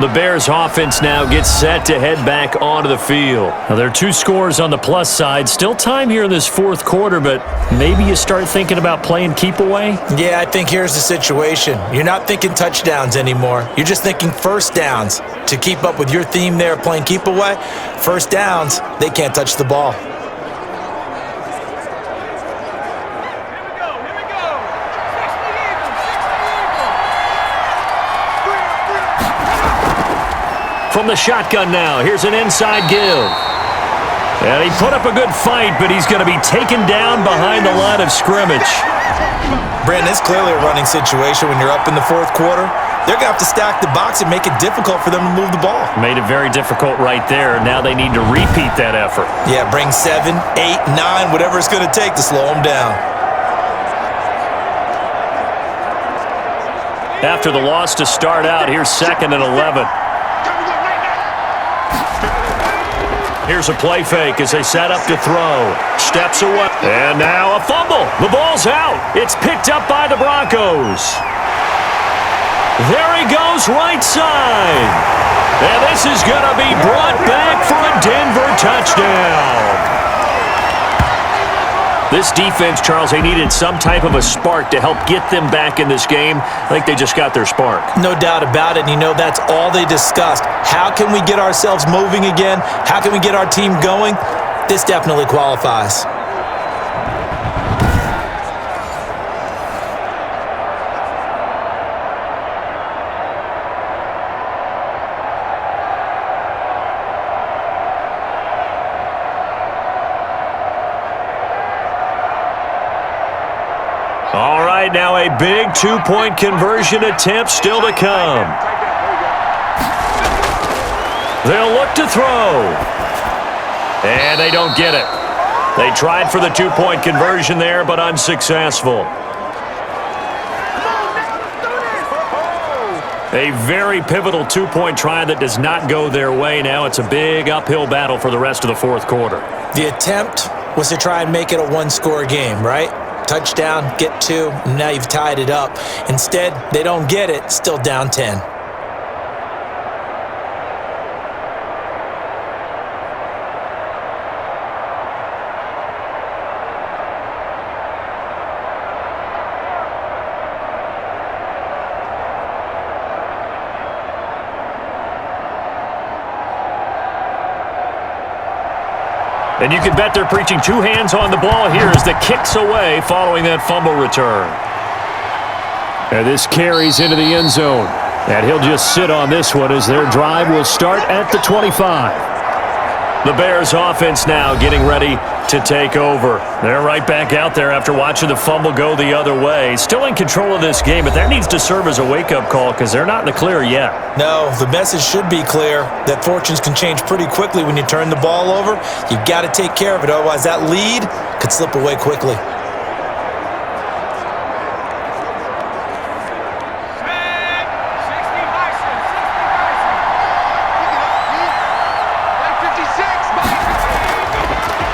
The Bears offense now gets set to head back onto the field. Now, there are 2 scores on the plus side. Still time here in this fourth quarter, but maybe you start thinking about playing keep away? Yeah, I think here's the situation. You're not thinking touchdowns anymore. You're just thinking first downs. To keep up with your theme there, playing keep away, first downs, they can't touch the ball. From the shotgun now, here's an inside give. And he put up a good fight, but he's going to be taken down behind the line of scrimmage. Brandon, it's clearly a running situation when you're up in the fourth quarter. They're going to have to stack the box and make it difficult for them to move the ball. Made it very difficult right there. Now they need to repeat that effort. Yeah, bring 7, 8, 9, whatever it's going to take to slow them down. After the loss to start out, here's 2nd and 11. Here's a play fake as they set up to throw. Steps away. And now a fumble. The ball's out. It's picked up by the Broncos. There he goes right side. And this is going to be brought back for a Denver touchdown. This defense, Charles, they needed some type of a spark to help get them back in this game. I think they just got their spark. No doubt about it. And you know, that's all they discussed. How can we get ourselves moving again? How can we get our team going? This definitely qualifies. All right, now a big 2-point conversion attempt still to come. They'll look to throw. And they don't get it. They tried for the 2-point conversion there, but unsuccessful. A very pivotal 2-point try that does not go their way. Now it's a big uphill battle for the rest of the fourth quarter. The attempt was to try and make it a 1-score game, right? Touchdown, get 2, and now you've tied it up. Instead, they don't get it, still down 10. And you can bet they're preaching 2 hands on the ball here as the kick's away following that fumble return. And this carries into the end zone. And he'll just sit on this one as their drive will start at the 25. The Bears offense now getting ready to take over. They're right back out there after watching the fumble go the other way. Still in control of this game, but that needs to serve as a wake-up call because they're not in the clear yet. No, the message should be clear that fortunes can change pretty quickly when you turn the ball over. You've got to take care of it, otherwise that lead could slip away quickly.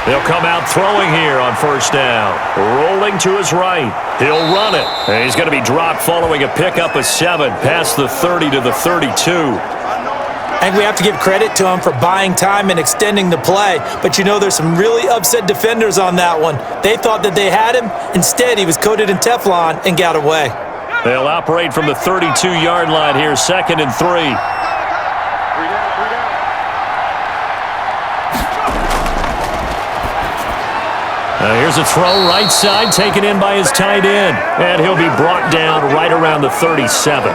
They'll come out throwing here on first down. Rolling to his right. He'll run it. And he's going to be dropped following a pickup of 7 past the 30 to the 32. I think we have to give credit to him for buying time and extending the play. But you know, there's some really upset defenders on that one. They thought that they had him. Instead, he was coated in Teflon and got away. They'll operate from the 32-yard line here, 2nd and 3. Here's a throw right side, taken in by his tight end. And he'll be brought down right around the 37.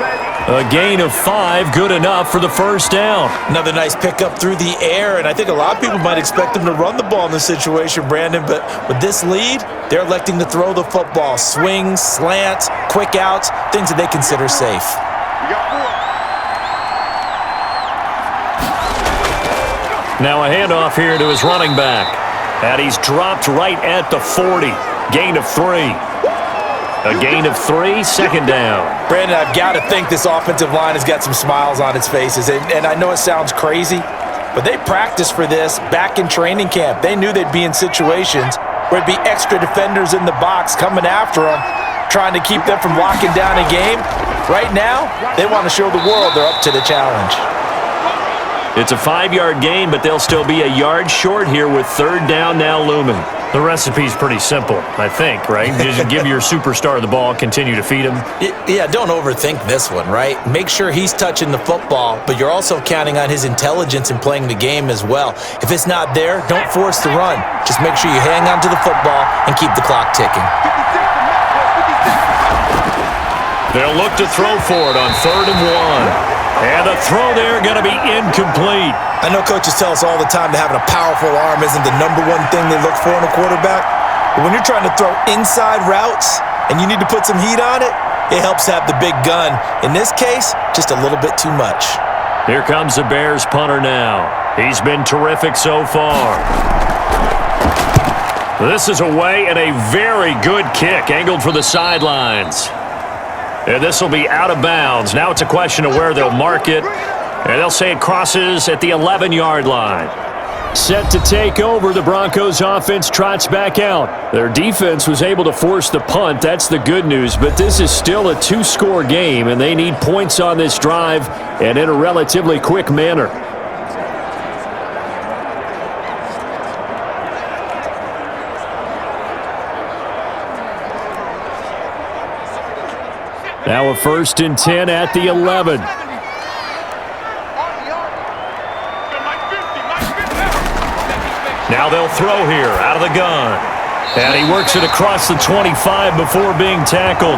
A gain of 5, good enough for the first down. Another nice pickup through the air, and I think a lot of people might expect him to run the ball in this situation, Brandon, but with this lead, they're electing to throw the football. Swings, slants, quick outs, things that they consider safe. Now a handoff here to his running back. And he's dropped right at the 40. Gain of 3. A gain of 3, 2nd down. Brandon, I've got to think this offensive line has got some smiles on its faces. And I know it sounds crazy, but they practiced for this back in training camp. They knew they'd be in situations where it'd be extra defenders in the box coming after them, trying to keep them from locking down a game. Right now, they want to show the world they're up to the challenge. It's a 5-yard gain, but they'll still be a yard short here with 3rd down now looming. The recipe's pretty simple, I think, right? Just give your superstar the ball, continue to feed him. Yeah, don't overthink this one, right? Make sure he's touching the football, but you're also counting on his intelligence in playing the game as well. If it's not there, don't force the run. Just make sure you hang on to the football and keep the clock ticking. They'll look to throw for it on 3rd and 1. And the throw there going to be incomplete. I know coaches tell us all the time that having a powerful arm isn't the #1 thing they look for in a quarterback. But when you're trying to throw inside routes and you need to put some heat on it, it helps have the big gun. In this case, just a little bit too much. Here comes the Bears punter now. He's been terrific so far. This is away and a very good kick, angled for the sidelines. And this will be out of bounds. Now it's a question of where they'll mark it. And they'll say it crosses at the 11-yard line. Set to take over, the Broncos offense trots back out. Their defense was able to force the punt. That's the good news. But this is still a 2-score game, and they need points on this drive and in a relatively quick manner. Now a 1st and 10 at the 11. Now they'll throw here out of the gun. And he works it across the 25 before being tackled.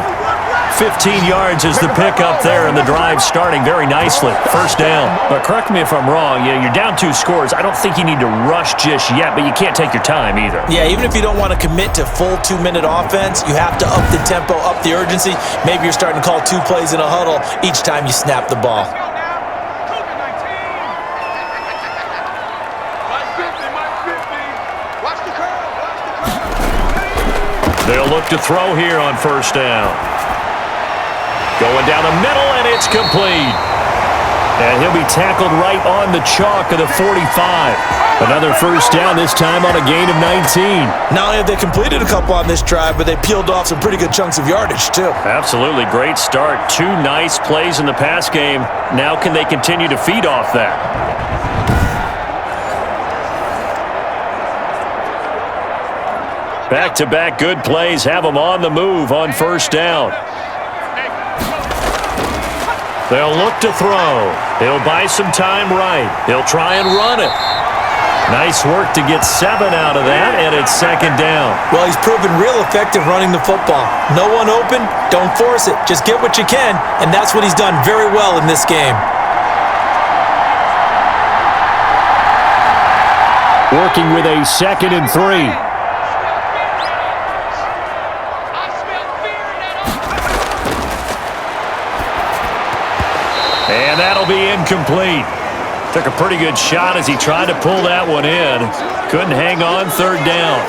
15 yards is the pickup there, and the drive starting very nicely. 1st down. But correct me if I'm wrong. Yeah, you're down 2 scores. I don't think you need to rush just yet, but you can't take your time either. Yeah, even if you don't want to commit to full 2-minute offense, you have to up the tempo, up the urgency. Maybe you're starting to call 2 plays in a huddle each time you snap the ball. They'll look to throw here on 1st down. Going down the middle, and it's complete. And he'll be tackled right on the chalk of the 45. Another 1st down, this time on a gain of 19. Not only have they completed a couple on this drive, but they peeled off some pretty good chunks of yardage, too. Absolutely great start. 2 nice plays in the pass game. Now can they continue to feed off that? Back-to-back good plays have them on the move on 1st down. They'll look to throw. He'll buy some time right. He'll try and run it. Nice work to get 7 out of that, and it's 2nd down. Well, he's proven real effective running the football. No one open, don't force it. Just get what you can, and that's what he's done very well in this game. Working with a 2nd and 3. And that'll be incomplete. Took a pretty good shot as he tried to pull that one in. Couldn't hang on, 3rd down.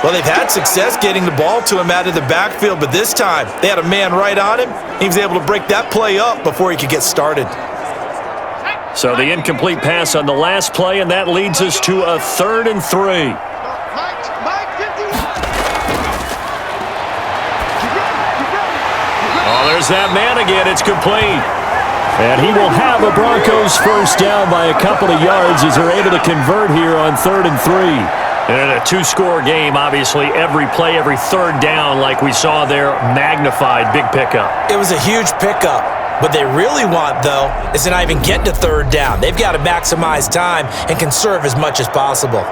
Well, they've had success getting the ball to him out of the backfield, but this time they had a man right on him. He was able to break that play up before he could get started. So the incomplete pass on the last play, and that leads us to a 3rd and 3. Oh, there's that man again. It's complete. And he will have a Broncos 1st down by a couple of yards as they're able to convert here on 3rd and 3. And in a two-score game, obviously, every play, every third down, like we saw there, magnified, big pickup. It was a huge pickup. What they really want, though, is to not even get to third down. They've got to maximize time and conserve as much as possible.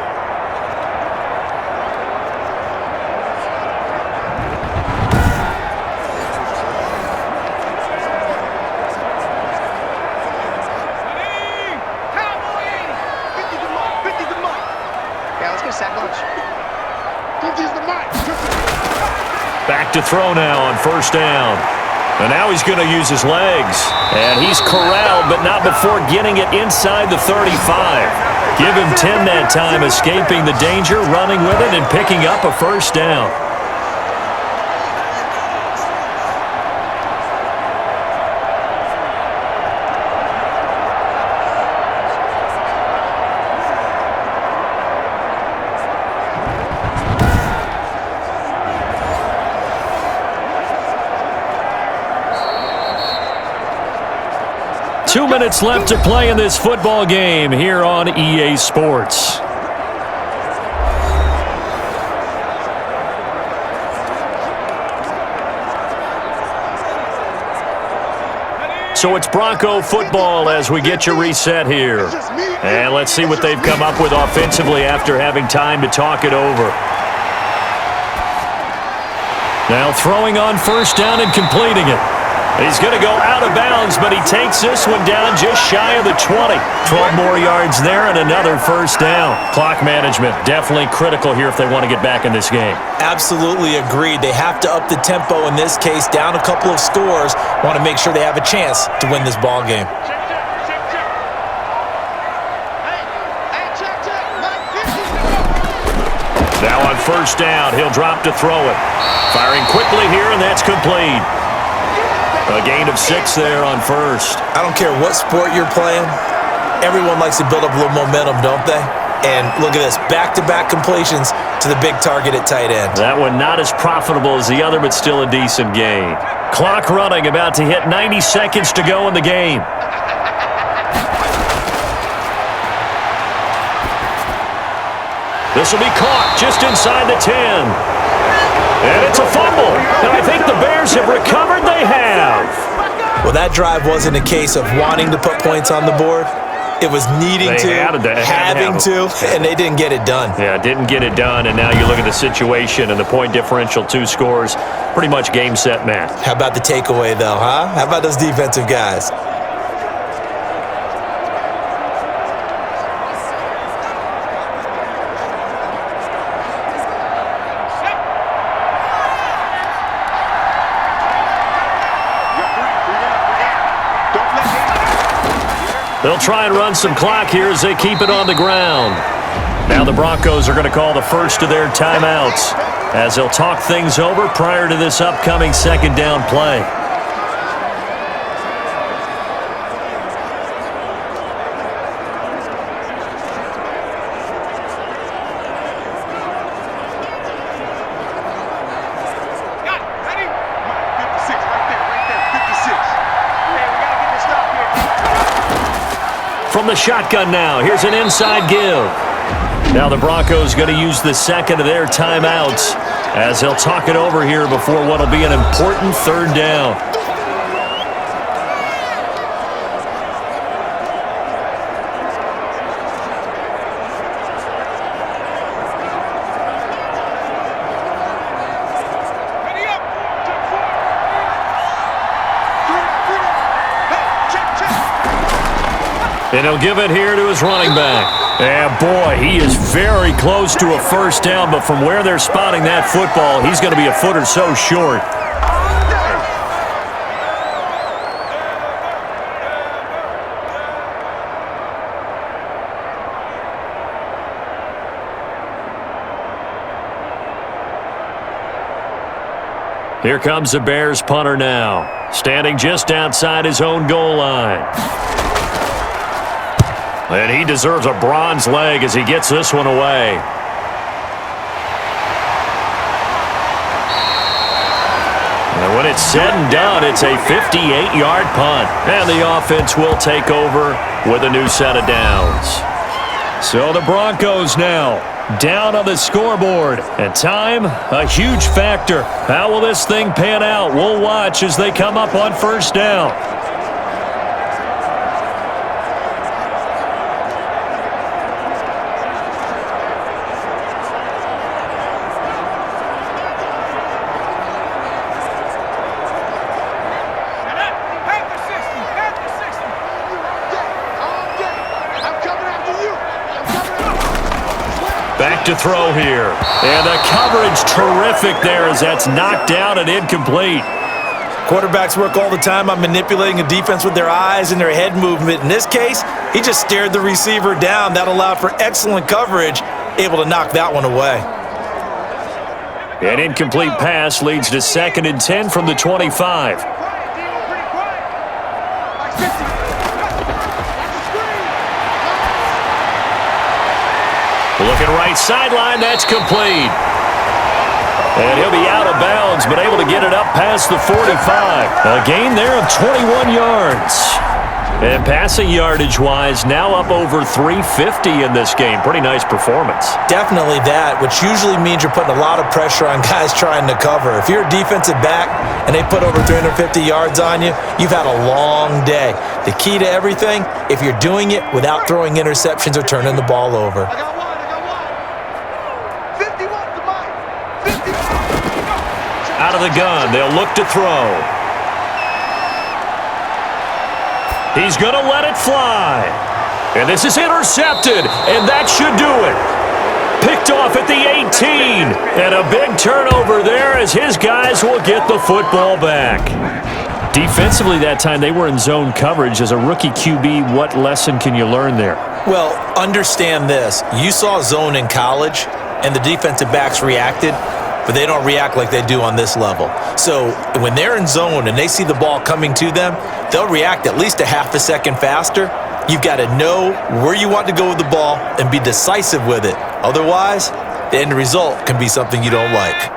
Back to throw now on first down. And now he's going to use his legs. And he's corralled, but not before getting it inside the 35. Give him 10 that time, escaping the danger, running with it, and picking up a first down. Two minutes left to play in this football game here on EA Sports. So it's Bronco football as we get you reset here. And let's see what they've come up with offensively after having time to talk it over. Now throwing on first down and completing it. He's going to go out of bounds, but he takes this one down just shy of the 20. 12 more yards there and another first down. Clock management definitely critical here if they want to get back in this game. Absolutely agreed. They have to up the tempo in this case, down a couple of scores. Want to make sure they have a chance to win this ball game. Now on first down, he'll drop to throw it. Firing quickly here, and that's complete. A gain of 6 there on first. I don't care what sport you're playing. Everyone likes to build up a little momentum, don't they? And look at this, back-to-back completions to the big target at tight end. That one not as profitable as the other, but still a decent gain. Clock running, about to hit 90 seconds to go in the game. This will be caught just inside the 10. And it's a fumble. And I think the Bears have recovered. They have. Well, that drive wasn't a case of wanting to put points on the board. It was needing having to, and they didn't get it done. Yeah, didn't get it done, and now you look at the situation and the point differential, 2 scores, pretty much game, set, match. How about the takeaway, though, huh? How about those defensive guys? They'll try and run some clock here as they keep it on the ground. Now the Broncos are going to call the first of their timeouts as they'll talk things over prior to this upcoming second down play. From the shotgun now, here's an inside give. Now the Broncos going to use the second of their timeouts as they'll talk it over here before what will be an important third down. And he'll give it here to his running back. And boy, he is very close to a first down, but from where they're spotting that football, he's going to be a foot or so short. Here comes the Bears punter now, standing just outside his own goal line. And he deserves a bronze leg as he gets this one away. And when it's said and done, it's a 58-yard punt. And the offense will take over with a new set of downs. So the Broncos now down on the scoreboard. And time, a huge factor. How will this thing pan out? We'll watch as they come up on first down. Back to throw here. And the coverage terrific there as that's knocked down and incomplete. Quarterbacks work all the time on manipulating a defense with their eyes and their head movement. In this case, he just stared the receiver down. That allowed for excellent coverage, able to knock that one away. An incomplete pass leads to 2nd and 10 from the 25. Looking right sideline, that's complete. And he'll be out of bounds, but able to get it up past the 45. A gain there of 21 yards. And passing yardage-wise, now up over 350 in this game. Pretty nice performance. Definitely that, which usually means you're putting a lot of pressure on guys trying to cover. If you're a defensive back and they put over 350 yards on you, you've had a long day. The key to everything, if you're doing it without throwing interceptions or turning the ball over. Out of the gun, they'll look to throw. He's going to let it fly. And this is intercepted, and that should do it. Picked off at the 18. And a big turnover there as his guys will get the football back. Defensively that time, they were in zone coverage. As a rookie QB, what lesson can you learn there? Well, understand this. You saw zone in college, and the defensive backs reacted, but they don't react like they do on this level. So when they're in zone and they see the ball coming to them, they'll react at least a half a second faster. You've got to know where you want to go with the ball and be decisive with it. Otherwise, the end result can be something you don't like.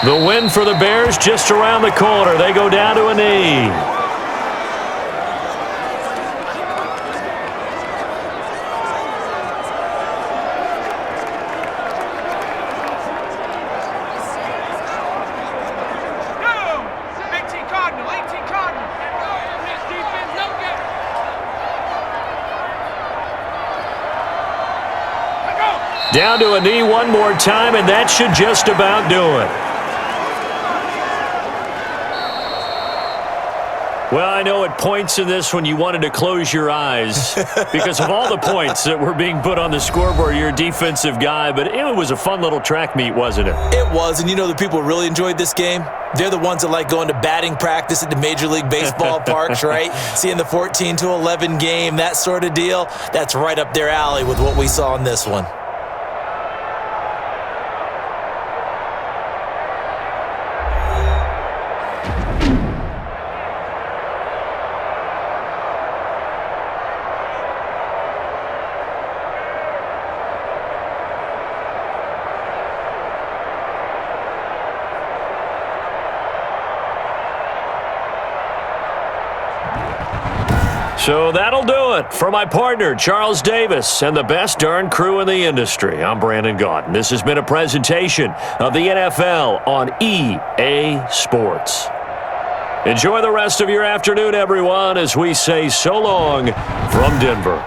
The win for the Bears just around the corner. They go down to a knee. Down to a knee one more time, and that should just about do it. Well, I know at points in this one you wanted to close your eyes because of all the points that were being put on the scoreboard. You're a defensive guy, but it was a fun little track meet, wasn't it? It was, and you know the people who really enjoyed this game? They're the ones that like going to batting practice at the Major League Baseball parks, right? Seeing the 14-11 game, that sort of deal. That's right up their alley with what we saw in this one. So that'll do it. For my partner, Charles Davis, and the best darn crew in the industry, I'm Brandon Gaudin. This has been a presentation of the NFL on EA Sports. Enjoy the rest of your afternoon, everyone, as we say so long from Denver.